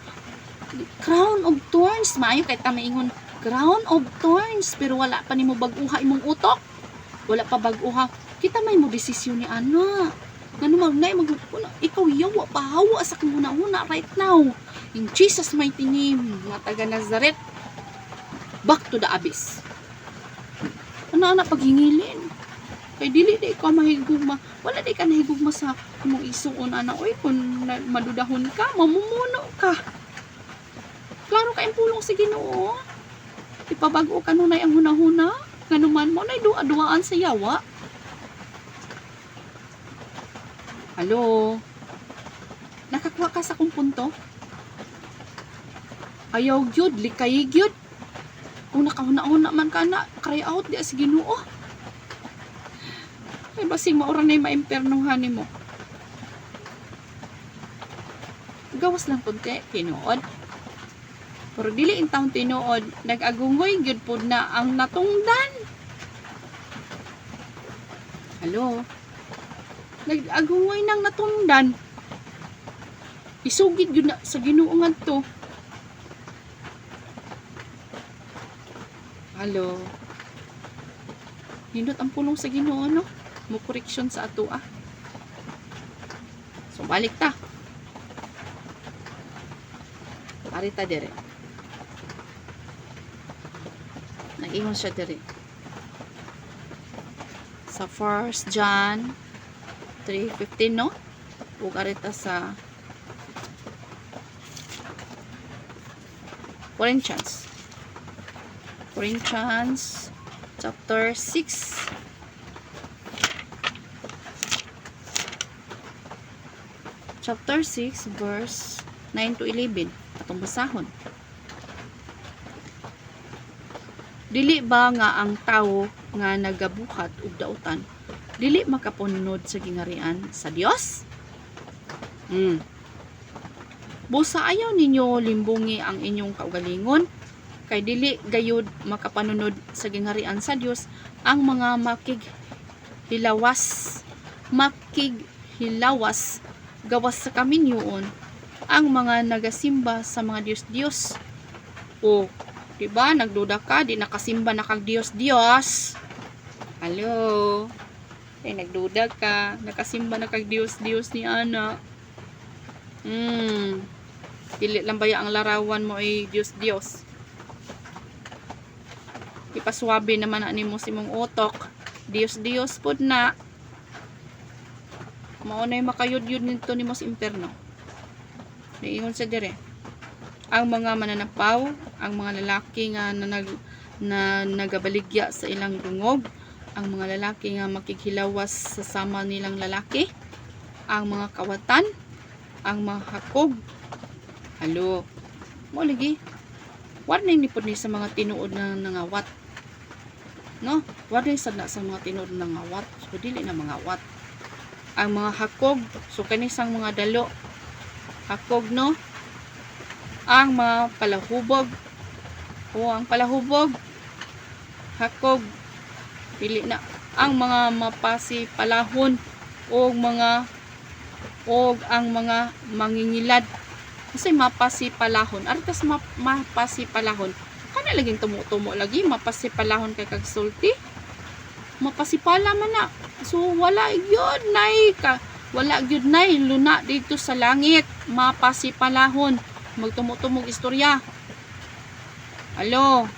Crown of thorns. Maayo kay tamaingon. Crown of thorns. Pero wala pa nimo bag-uha imong utok. Wala pa bag-uha. Kita may mo desisyon ni ana. Ganun ikaw yawa pahawa sa kumuna-una right now. In Jesus mighty name. Nga taga Nazareth. Back to the abyss. Ana paghingilin. Kay dili di ka mahigugma. Wala di ka nahigugma sa imong isuon ana. Oy kung madudahon ka, mamumuno ka. Klaro ka yung pulong sa Ginoo. Ipabago ka nunay ang huna-huna. Ganuman mo na duwa-duwaan sa yawa. Halo. Nakakuha ka sa kong punto? Ayaw gyud, likay gyud. Kung nakahuna-huna man ka na, cry out di sa Ginoo. Ay basing maura na yung maimpernuhan mo. Gawas lang kunti, tinuod. Pero dili in taon tinuod, nag-agungoy gyud pod na ang natungdan. Halo. Nag-agungoy nang natungdan. Isugid gyud na sa Ginoo ngadto. Halo. Nindot ang pulong sa Ginoo no? Mo correction sa ato ah. So balik ta. Parita dire. Nag-ingon siya dire. Sa 1 John 3:15 no? Ug arita sa Corinthians chapter 6 verse 9 to 11 atong basahon. Dili ba nga ang tawo nga nagabuhat og dautan dili makapunod sa gingarian sa Dios? Busa ayaw ninyo limbungi ang inyong kaugalingon kay dili gayud makapanunod sa gingarian sa Dios ang mga makighilawas gawas sa kaminyoon, ang mga nagasimba sa mga Diyos-Diyos. O, diba, nagduda ka, di nakasimba na kag Diyos-Diyos. Hello? Nagduda ka, nakasimba na kag Diyos-Diyos ni Ana. Dili lang ba ang larawan mo ay Diyos-Diyos? Ipaswabe naman ani mo si mong utok. Diyos-Diyos pod na. Mao nay makayud-yud nito nimo sa impierno. Niingon sa dire, ang mga mananapaw, ang mga lalaki nga nagabaligya sa ilang dungog, ang mga lalaki nga makikhilawas sa sama nilang lalaki, ang mga kawatan, ang mga hakog. Halo, mo lagi. Warning ni pud ni sa mga tinuod na nangawat. No? Warning sad na sa mga tinuod na nangawat. So dili na mangawat. Ang mga hakog, so kanisang mga dalo. Hakog, no? Ang mga palahubog. O ang palahubog. Hakog. Pili na. Ang mga mapasi palahon o ang mga mangingilad. Kasi mapasi palahon. Artas mapasi palahon. Kana laging tumo-tumo lagi. Mapasi palahon kay kagsulti. Mapasi pala man na. So wala yun nay ka. Wala yun nay. Luna dito sa langit. Mapasi palahon. Magtumo-tumog istorya. Alo.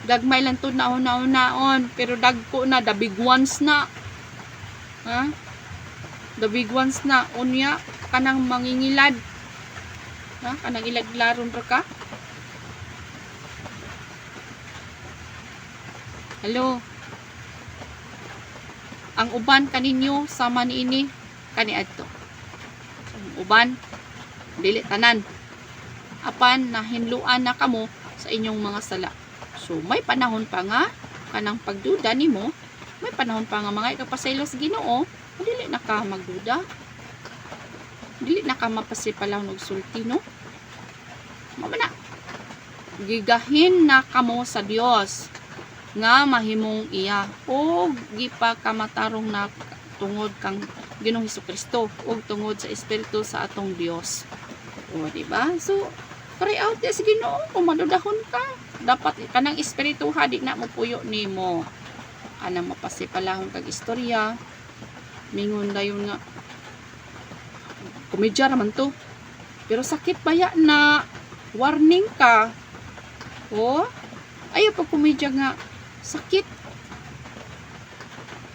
Dagmay lang to naon. Pero dagko na. The big ones na. Ha? The big ones na. Unya. Kanang mangingilad. Ha? Kanang ilaglaron ra ka? Hello? Ang uban kaninyo sama niini kaniadto. Ang uban dili tanan. Apan nahinluan na kamo sa inyong mga sala. So may panahon pa nga kanang pagduda nimo, may panahon pa nga mga ikapasaylo sa Ginoo, dili na ka magduda. Dili na ka mapasipalaw og sulti, no? Mama na. Gigahin na kamo sa Dios nga mahimong iya o gipa kamatarong na tungod kang Ginoong Hesukristo o tungod sa Espiritu sa atong Dios. O diba? So cry out sa Ginoo kung madudahon ka. Dapat kanang espiritu ha di na mo puyo nimo. Kanang mapasipalahon kag istorya. Mingon dayon nga komedya raman to. Pero sakit baya na warning ka. O ayaw pag komedya nga sakit.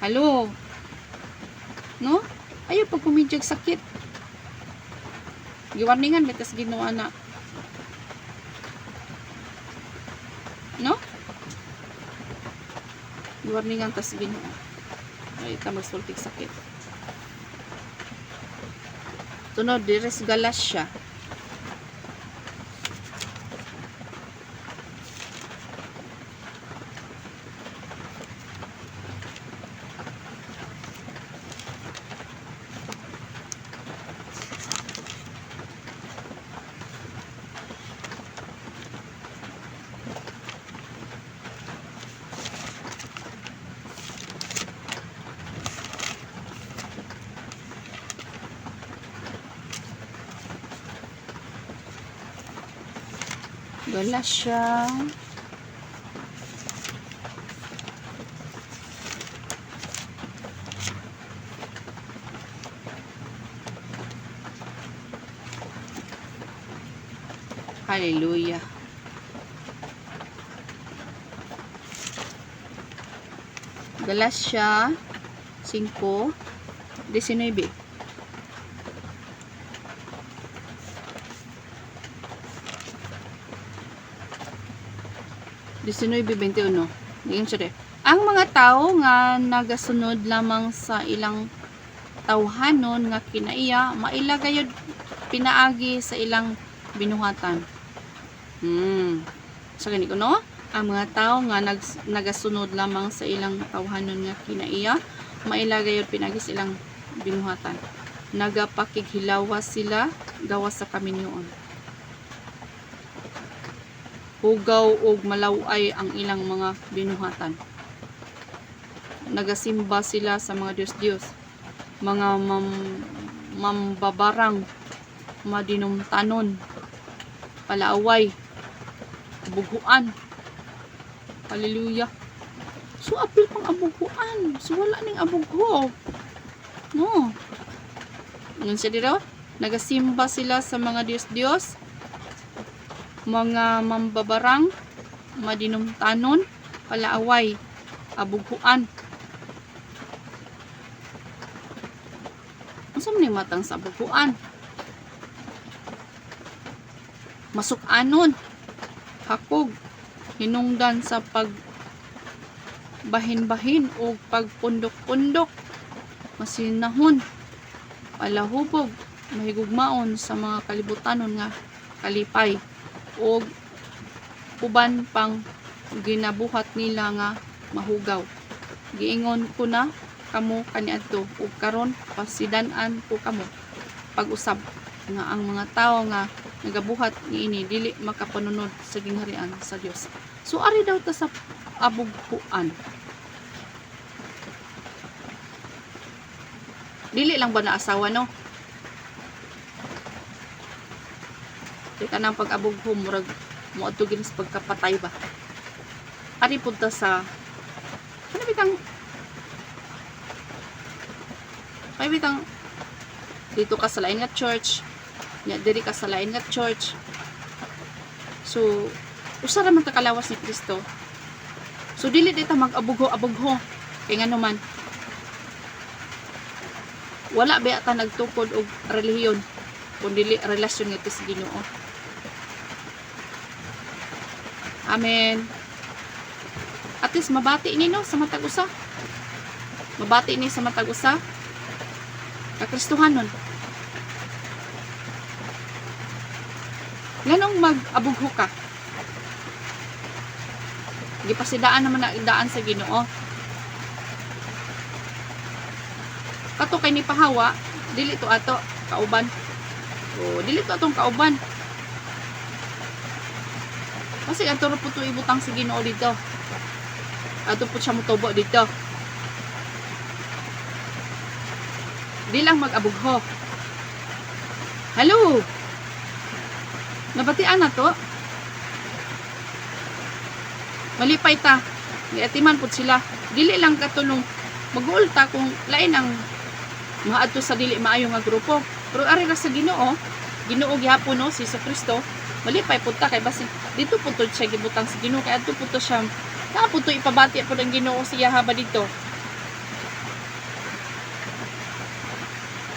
Halo. No? Ayaw pag komedya sakit. Giwarningan betas Ginoo na. No? Giwarningan tas Ginoo. Ay ta magsultig sakit. Tunod dires Galacia. Galacia. Hallelujah. Galacia 5:19. Ang mga tao nga nagasunod lamang sa ilang tawhanon nga kinaiya mailagayod pinaagi sa ilang binuhatan. So gani ko no, ang mga tao nga nagasunod lamang sa ilang tawhanon nga kinaiya mailagayod pinaagi sa ilang binuhatan. Nagapakighilawas sila gawas sa kaminyoon. Hugaw og malaway ang ilang mga binuhatan. Nagasimba sila sa mga Diyos-Diyos, mga mambabarang, madinumtanon, palaaway, buguan. Hallelujah. So apil pang abuguan. So wala ning abugho. No. Ngun siya dito, nagasimba sila sa mga Diyos-Diyos, mga mambabarang, madinumtanon, palaaway, abuguan. Asa matang sa bukuan. Masuk-anon, hakog, hinungdan sa pagbahin-bahin o pagpundok-pundok, masinahon, palahubog, mahigugmaon sa mga kalibutanon nga kalipay, o uban pang ginabuhat nila nga mahugaw. Giingon ko na kamo kaniadto ug karon pasidan-an ko kamo pag-usab nga ang mga tawo nga nagabuhat niini dili makapanunod sa gingharian sa Dios. So ari daw ta sa abughuan. Dili lang ba na asawa, no? Di ka nang pag-abugho murag moadto gid sa pagkapatay ba. Ari punta sa bitang dito ka sa lain nga church, nya diri ka sa lain nga church. So usa ra man ta kalawas ni Kristo. So dili dita mag-abugho kay ngano man wala ba ta nagtukod og relihiyon kun dili relasyon nga sa Ginoo. Amen. At least mabati ni no sa matag usa. Mabati ni sa matag usa. Kakristohanon. Nganong mag-abugho ka? Gipasidaan naman na daan sa Ginoo. Kato kay ni pahawa, dili to ato kauban. O dili to atong kauban. Kasi ato ra pud to ibutang sa Ginoo dito. Ato pud siya motubo dito. Di lang mag-abugho. Hello. Nabatian na to. Malipay ta. Giatiman pud sila. Dili lang katulong mag-uulta kung lain ang maadto sa dili maayo nga grupo. Pero ari ra sa Ginoo, Ginoo gihapon no si Kristo, malipay pud ta kay basin dito pud to siya gibutang sa Ginoo kay adto pud to siya. Na pud to ipabati pud ang Ginoo siya haba dito.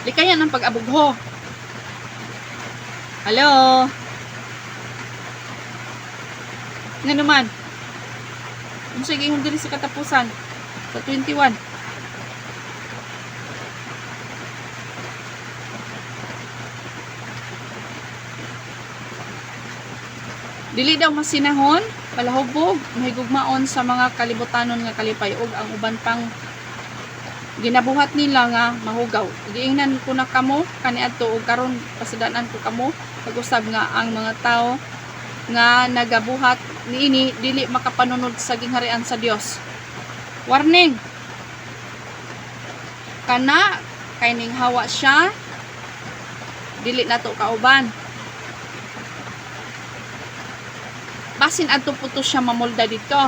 Likayan ang pag-abugho. Hello. Nga naman. Sige, hindi rin sa katapusan. Sa 21. Dili daw masinahon, palahubog, mahigugmaon sa mga kalibutanon nga kalipay ug ang uban pang ginabuhat nila nga mahugaw. Giingnan ko na kamo kaniadto ug karon pasidanan ko kamo pag-usab nga ang mga tao nga nagabuhat niini dili makapanunod sa gingharian sa Dios. Warning. Kana kay ning hawa siya dili nato kauban. Basin adto puto siya mamolda dito.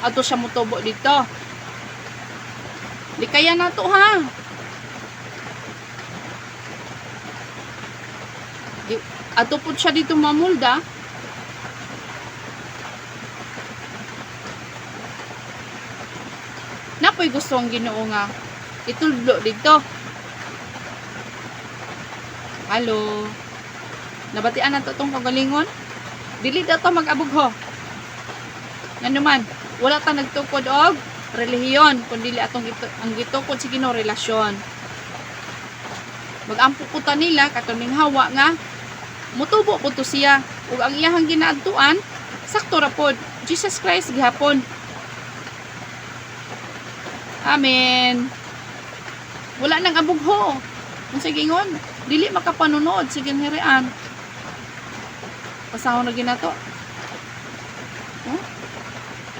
Adto siya motubo dito. Di kaya na to ha. Ato po siya dito mamulda. Napoy gusto ang Ginoo nga ituldo dito. Hello. Nabatian na to itong kagalingon. Dili daw to mag-abugho. Nga naman, wala ta nagtukod og relihiyon kundi atong ang gitukod sa Ginoo relasyon. Magampo ko ta nila katuning hawa nga mutubo po to siya ug ang iyahang ginaadtuan sakto ra pod Jesus Christ gihapon. Amen. Wala nang abugho. Unsa gingon? Dili makapanunod sa gingharian. Pasahon na ginato. Oh?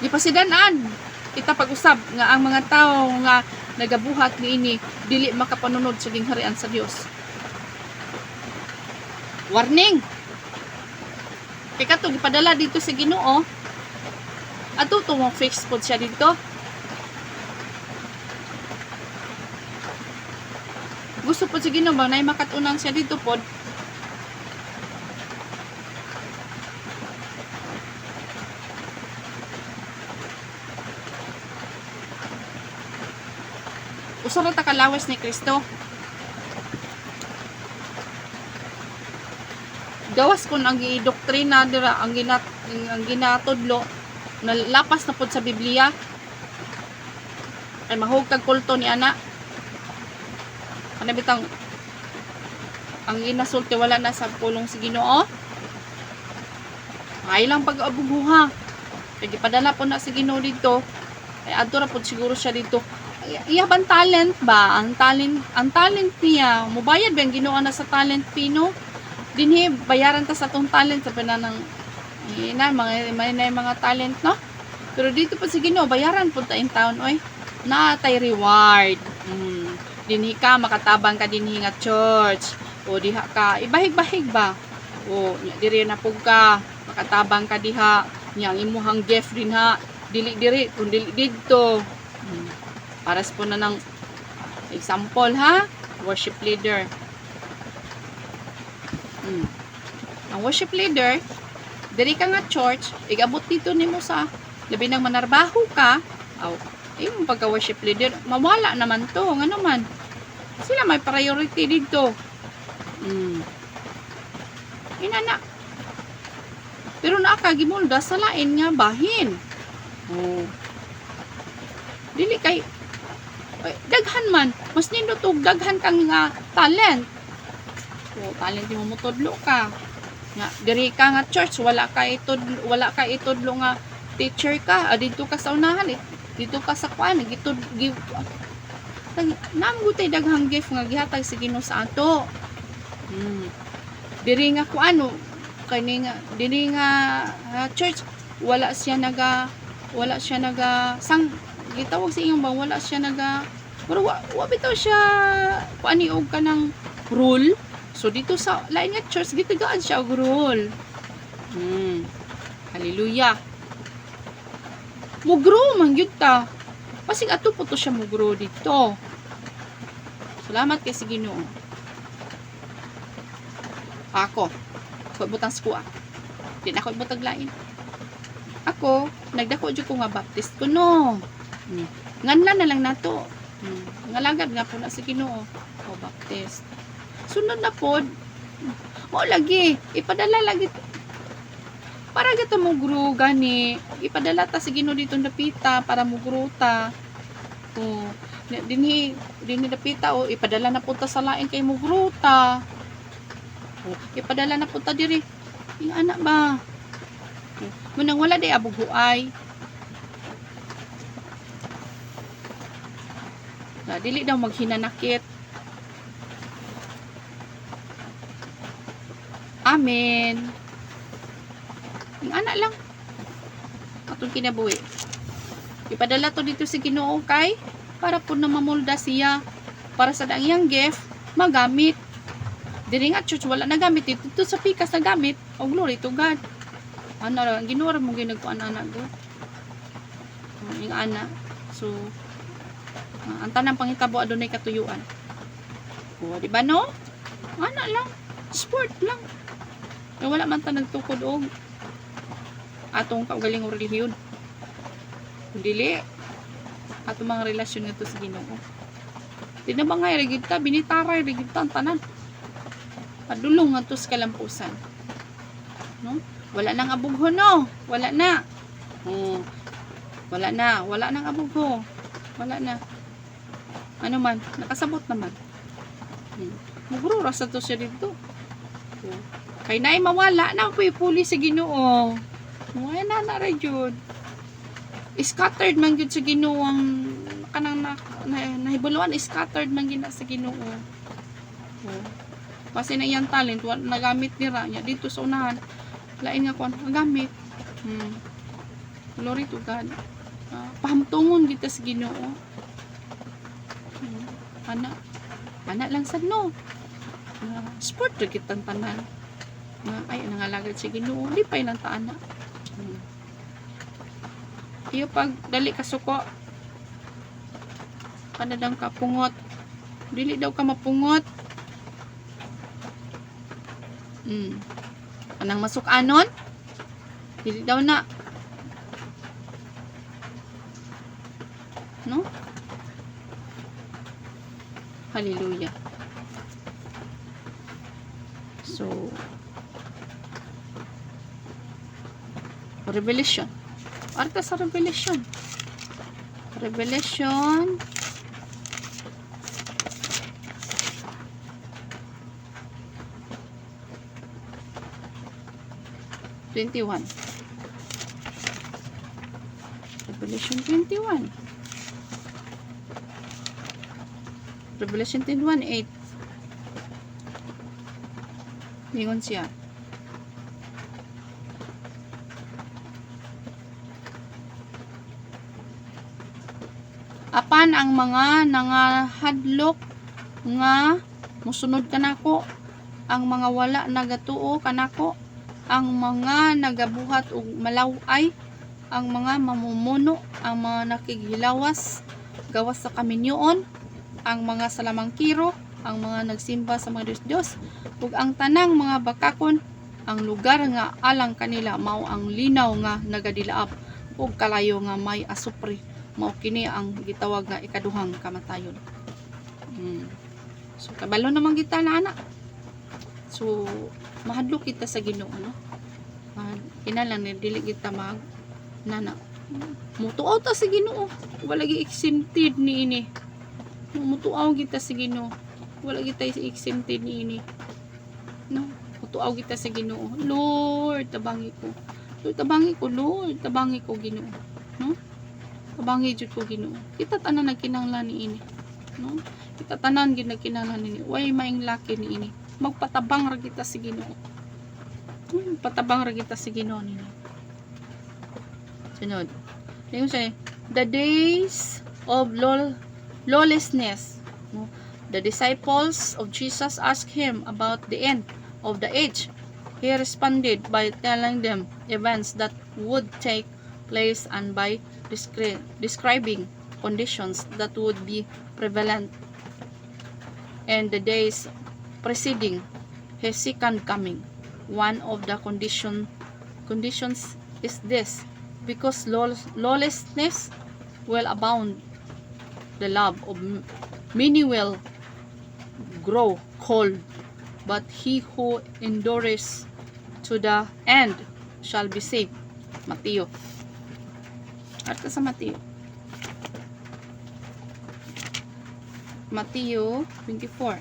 Gipasidan-an kita pag-usab nga ang mga tao nga nagabuhat niini dili makapanunod sa gingharian sa Dios. Warning. Kay kato gipadala dito sa Ginoo. Ato to mo fix pod siya dito. Gusto pod sa Ginoo ba nay makatunang siya dito pod. Usa ra ta kalawas ni Kristo. gawas kun ang gidoktrina dira ang ginatudlo nalapas na pud sa Biblia ay mahugkag kulto ni ana. Ano bitang ang ginasulti wala na sa pulong sa Ginoo. Ay lang pag-abubuha. Kaya gipadala po na sa Ginoo dito. Ay adto ra pud siguro siya dito. Iya bang talent ba? Ang talent niya. Mubayad ba ang Ginoo na sa talent fee no? Dinhi bayaran ta sa tong talent sa pananang mga talent no. Pero dito pa sa Ginoo bayaran pud ta in town oy. Natay reward. Dinhi ka makatabang ka dinhi nga church. O diha ka ibahig-bahig ba? O diri na pug ka makatabang ka diha. Nya imuhang gift din ha. Dili kun dili didto. Para sa po na ng example ha, worship leader. Ang worship leader, diri ka nga church, igabot dito nimo sa labi nang manarbaho ka, yung pagka-worship leader, mawala naman to, ngano man. Sila may priority dito. Inana. Pero naaka gimulda sa lain nga bahin. Dili kay daghan man, mas nindot og daghan kang talent. Talent mo mutudlo ka. Nga diri ka nga church wala ka itudlo nga teacher ka, dito ka sa unahan, dito ka sa kuan namgutay daghang gift nga gihatag sa Ginoo sa ato. Diri nga kuano kani nga diri nga church wala siya naga sang gitawag sa inyong bang wala siya pero wa bitaw siya kuani og kanang rule. So dito sa lain nga church gitagaan siya og rule. Hallelujah. Mugro man gyud ta. Pasig ato po to siya mugro dito. Salamat kay sa Ginoo. Ako butang skuha. Di na ako butag lain. Ako nagdako jud ko nga baptist ko no. Nganlan na lang nato. Ngalagad nga po na si Ginoo. O baptist. Sunod na pod. Mo lagi ipadala lagi para gato mo guru gani. Ipadala ta si Ginoo dito napita para mo guru ta. Dinhi napita ipadala na punta sa lain kay mo guru ta. Ipadala na punta diri. Yung anak ba? Munang wala day abuguay. Dili daw maghinanakit. Amen. Yung anak lang. Atong kinabuhi. Ipadala to dito si Ginoo kay para po na mamulda siya para sa iyang gift magamit. Diri nga church wala nagamit dito sa pikas nagamit. Oh glory to God. Ano ra ang Ginoo ra mo ginagkuan anak go. Yung anak. So ang tanang panghitabo adunay katuyuan. Di ba no? Ana lang. Sport lang. Wala man ta nagtukod og atong kaugaling relihiyon. Dili atong mga relasyon ngadto sa Ginoo. Di na bangay ra gid ta binitaray ra gid ta ang tanan. Padulong ngadto sa kalampusan. No? Wala nang abugho no. Wala na. Wala nang abugho. Wala na. Ano man, nakasabot naman. Mugro ra sa to siya dito. Kay naay mawala na puli sa Ginoo. Wala na ra jud. Scattered man gyud sa Ginoo ang kanang nahibuluan scattered man gina sa Ginoo. Kasi na iyang talent nagamit nira nya dito sa unahan. Lain nga kon nagamit. Glory to God. Pahamtungon kita sa Ginoo. Anak lang sad no. Sport ra gid tanan. Ay nangalagad si Ginoo, di pa ilang ta anak. Iyo pag dali ka suko. Kanadang ka pungot. Dili daw ka mapungot. Kanang masuk-anon. Dili daw na. No? Hallelujah. So, Revelation. Arta sa Revelation. Revelation 21. Revelation 21. Revelation 21, 8. Lingon siya. Apan ang mga nangahadlok nga musunod kanako, ang mga wala nagatuo kanako, ang mga nagabuhat og malaway, ang mga mamumuno, ang mga nakighilawas gawas sa kaminyoon, ang mga salamangkiro, ang mga nagsimba sa mga Diyos, ug ang tanang mga bakakon, ang lugar nga alang kanila mao ang linaw nga nagadilaap ug kalayo nga may asupre. Mao kini ang gitawag nga ikaduhang kamatayon. So kabalo naman kita na ana. So mahadlok kita sa Ginoo, no? Kinalang ni dili kita mag nana. Mutuaw ta sa Ginoo. Wala gi exempted ni ini. Mutuaw kita sa Ginoo. Wala kita exempted ni ini. No? Mutuaw kita sa Ginoo. Lord, tabangi ko. Lord, tabangi ko, Lord, tabangi ko Ginoo. No? Tabangi jud ko Ginoo. Kita tanan nagkinahanglan ni ini. No? Kita tanan gid nagkinahanglan ni ini. Way maing laki ni ini. Magpatabang ra kita sa Ginoo. Patabang ra kita sa Ginoo nini. Sunod. Yung say, the days of lawlessness. No? The disciples of Jesus asked him about the end of the age. He responded by telling them events that would take place and by describing conditions that would be prevalent in the days preceding his second coming. One of the conditions is this: because lawlessness will abound, the love of many will grow cold, but he who endures to the end shall be saved. Mateo. Arta sa Mateo. Mateo 24.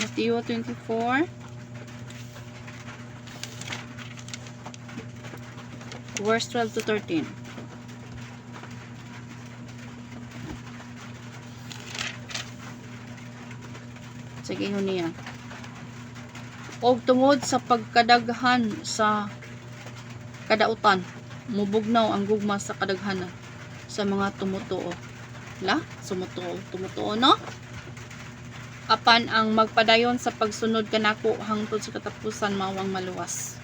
Mateo 24 verse 12 to 13. Sige ho niya. Og tungod sa pagkadaghan sa kadautan, mubugnaw ang gugma sa kadaghanan sa mga tumutuo. Tumutuo, no? Apan ang magpadayon sa pagsunod kanako hangtod sa katapusan mawang maluwas.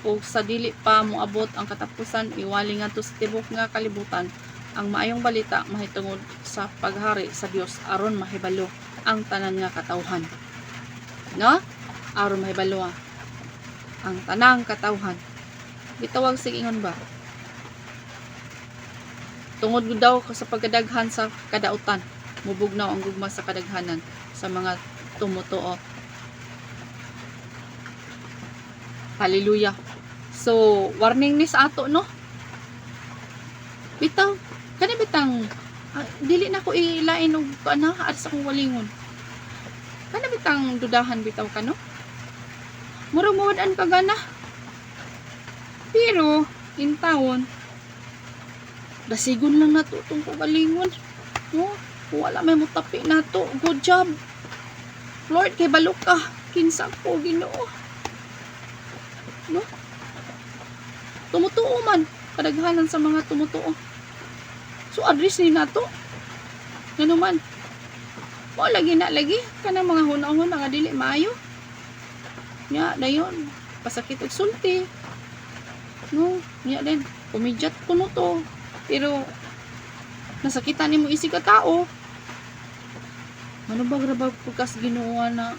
Ug sa dili pa moabot ang katapusan, iwali ngadto sa tibok nga kalibutan ang maayong balita mahitungod sa paghari sa Dios aron mahibalo ang tanan nga katawhan. No? Aron mahibalo ang tanang katawhan. Gitawag sa ingon ba? Tungod daw sa pagkadaghan sa kadautan, mubugnaw ang gugma sa kadaghanan sa mga tumutuo. Hallelujah. So, warning ni sa ato, no? Bitaw, kani bitang dili na ko ilain og ana at sa kong walingon. Kana bitang dudahan bitaw ka, no? Murag mawad-an ka gana. Pero in taon dasigon lang nato tong kagalingon. No? Wala may mutapi nato. Good job. Lord, kay balok ka. Kinsa ko, Ginoo. No? Tumutuo man. Kadaghanan sa mga tumutuo. So, address ni nato. Ano man. O, lagi na lagi. Kanang mga hunahon nga dili maayo. Nya, dayon. Pasakit og sulti. No? Nya din. Pumidyat ko no to. Pero, nasakitan ni mo isi ka tao. Ano ba grabag pagkas Ginoo na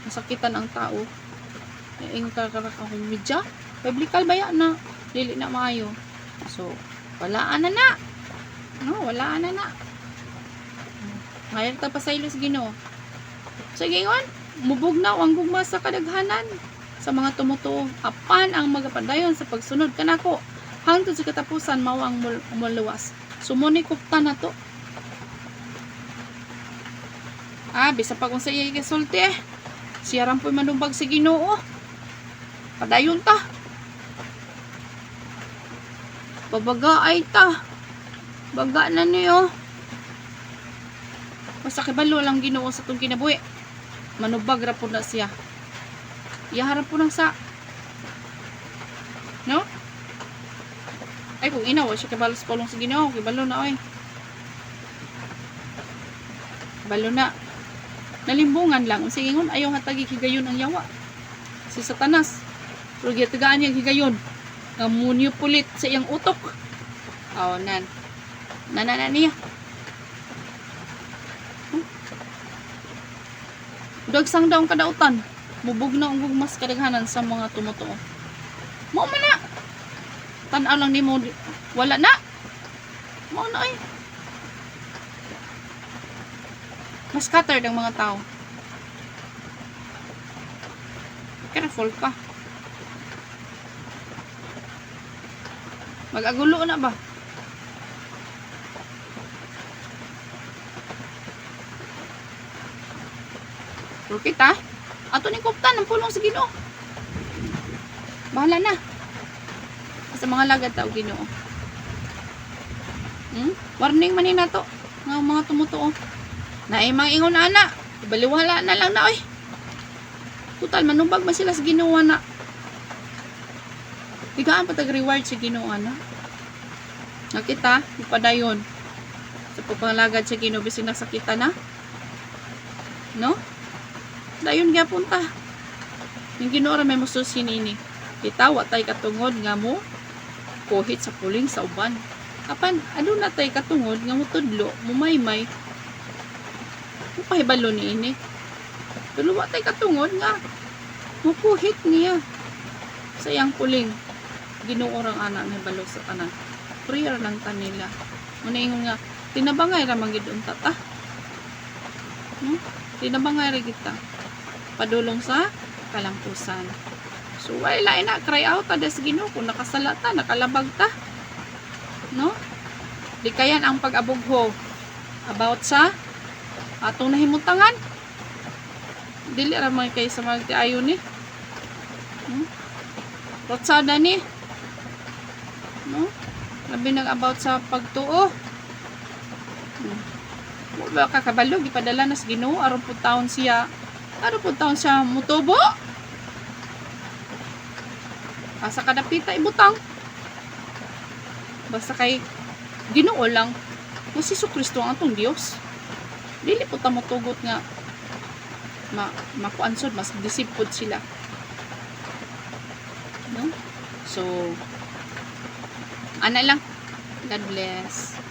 nasakitan ang tao? Yung kakarakang media, biblical ba yan na dili na maayo. So, walaan na. No, walaan na. Ngayon ta pasaylo sa Ginoo. So gingon, mubog na ang gugma sa kadaghanan sa mga tumutuo. Apan ang magapadayon sa pagsunod kanako hangtod sa katapusan mao ang umuluwas. Sumuni kupta na to. Bisa pa kung sa iya gisulti siya ram po'y manumbag sa Ginoo. Padayon ta. Babaga ay ta. Baga na niyo. Basta kibalo lang Ginoo sa itong kinabuhi. Manubag ra po na siya. Iyaharap po ng sa. No? Ay, kung inaw, siya kibalo sa kulong sa Ginoo. Kibalo na, oy. Kibalo na. Nalimbungan lang. Sige ngon, ayaw hatagi higayon ang yawa. Si Satanas. Pero gitagaan niyang higayon. Ngamunyo pulit sa iyang utok. Oh, nan. Nanana niya. Dagsang daong kadautan. Mubog na ang gugmas kadaghanan sa mga tumutuo. Mao man na. Tan-aw lang nimo wala na. Mao na ay. Mas scattered ang mga tao. Careful ka. Mag-agulo na ba? Pero kita, ato ni kuptan ang pulong sa Ginoo. Bahala na. Sa mga lagad tao Ginoo. Warning man ni nato nga mga tumutuo. Naay mga ingon ana, baliwala na lang na oy. Total manubag man sila sa Ginoo na. Tigaan pa tag reward sa Ginoo na. Nakita, ipadayon sa pagpangalagad sa Ginoo bisin nasakita na. No? Dayon gyapon ta. Yung Ginoo ra may mususin ini. Kita wa tay katungod nga mo kuhit sa puling sa uban. Apan aduna tay katungod nga mutudlo, mumaymay. Mupahibalo ni ini. Pero wa tay katungod nga mukuhit niya sa iyang puling. Ginoo rang ana nga balo sa tanan. Prayer lang ta nila. Muna ingon nga tinabangay ra man gid unta ta. No? Tinabangay ra kita. Padulong sa kalampusan. So wala na cry out ta des Ginoo kung nakasala ta, nakalabag ta. No? Di kayan ang pag-abugho about sa atong nahimutangan. Dili ra man kay sa magtiayon ni. Rotsada ni. No? Labi nag about sa pagtuo. Wala ka kabalo gipadala na sa Ginoo aron pud taon siya. Aron pud taon siya mutubo. Asa kadapita ibutang. Basta kay Ginoo lang. Nga si Kristo ang atong Dios. Dili po ta motugot nga makuansod mas disipod sila. No? So ana lang. God bless.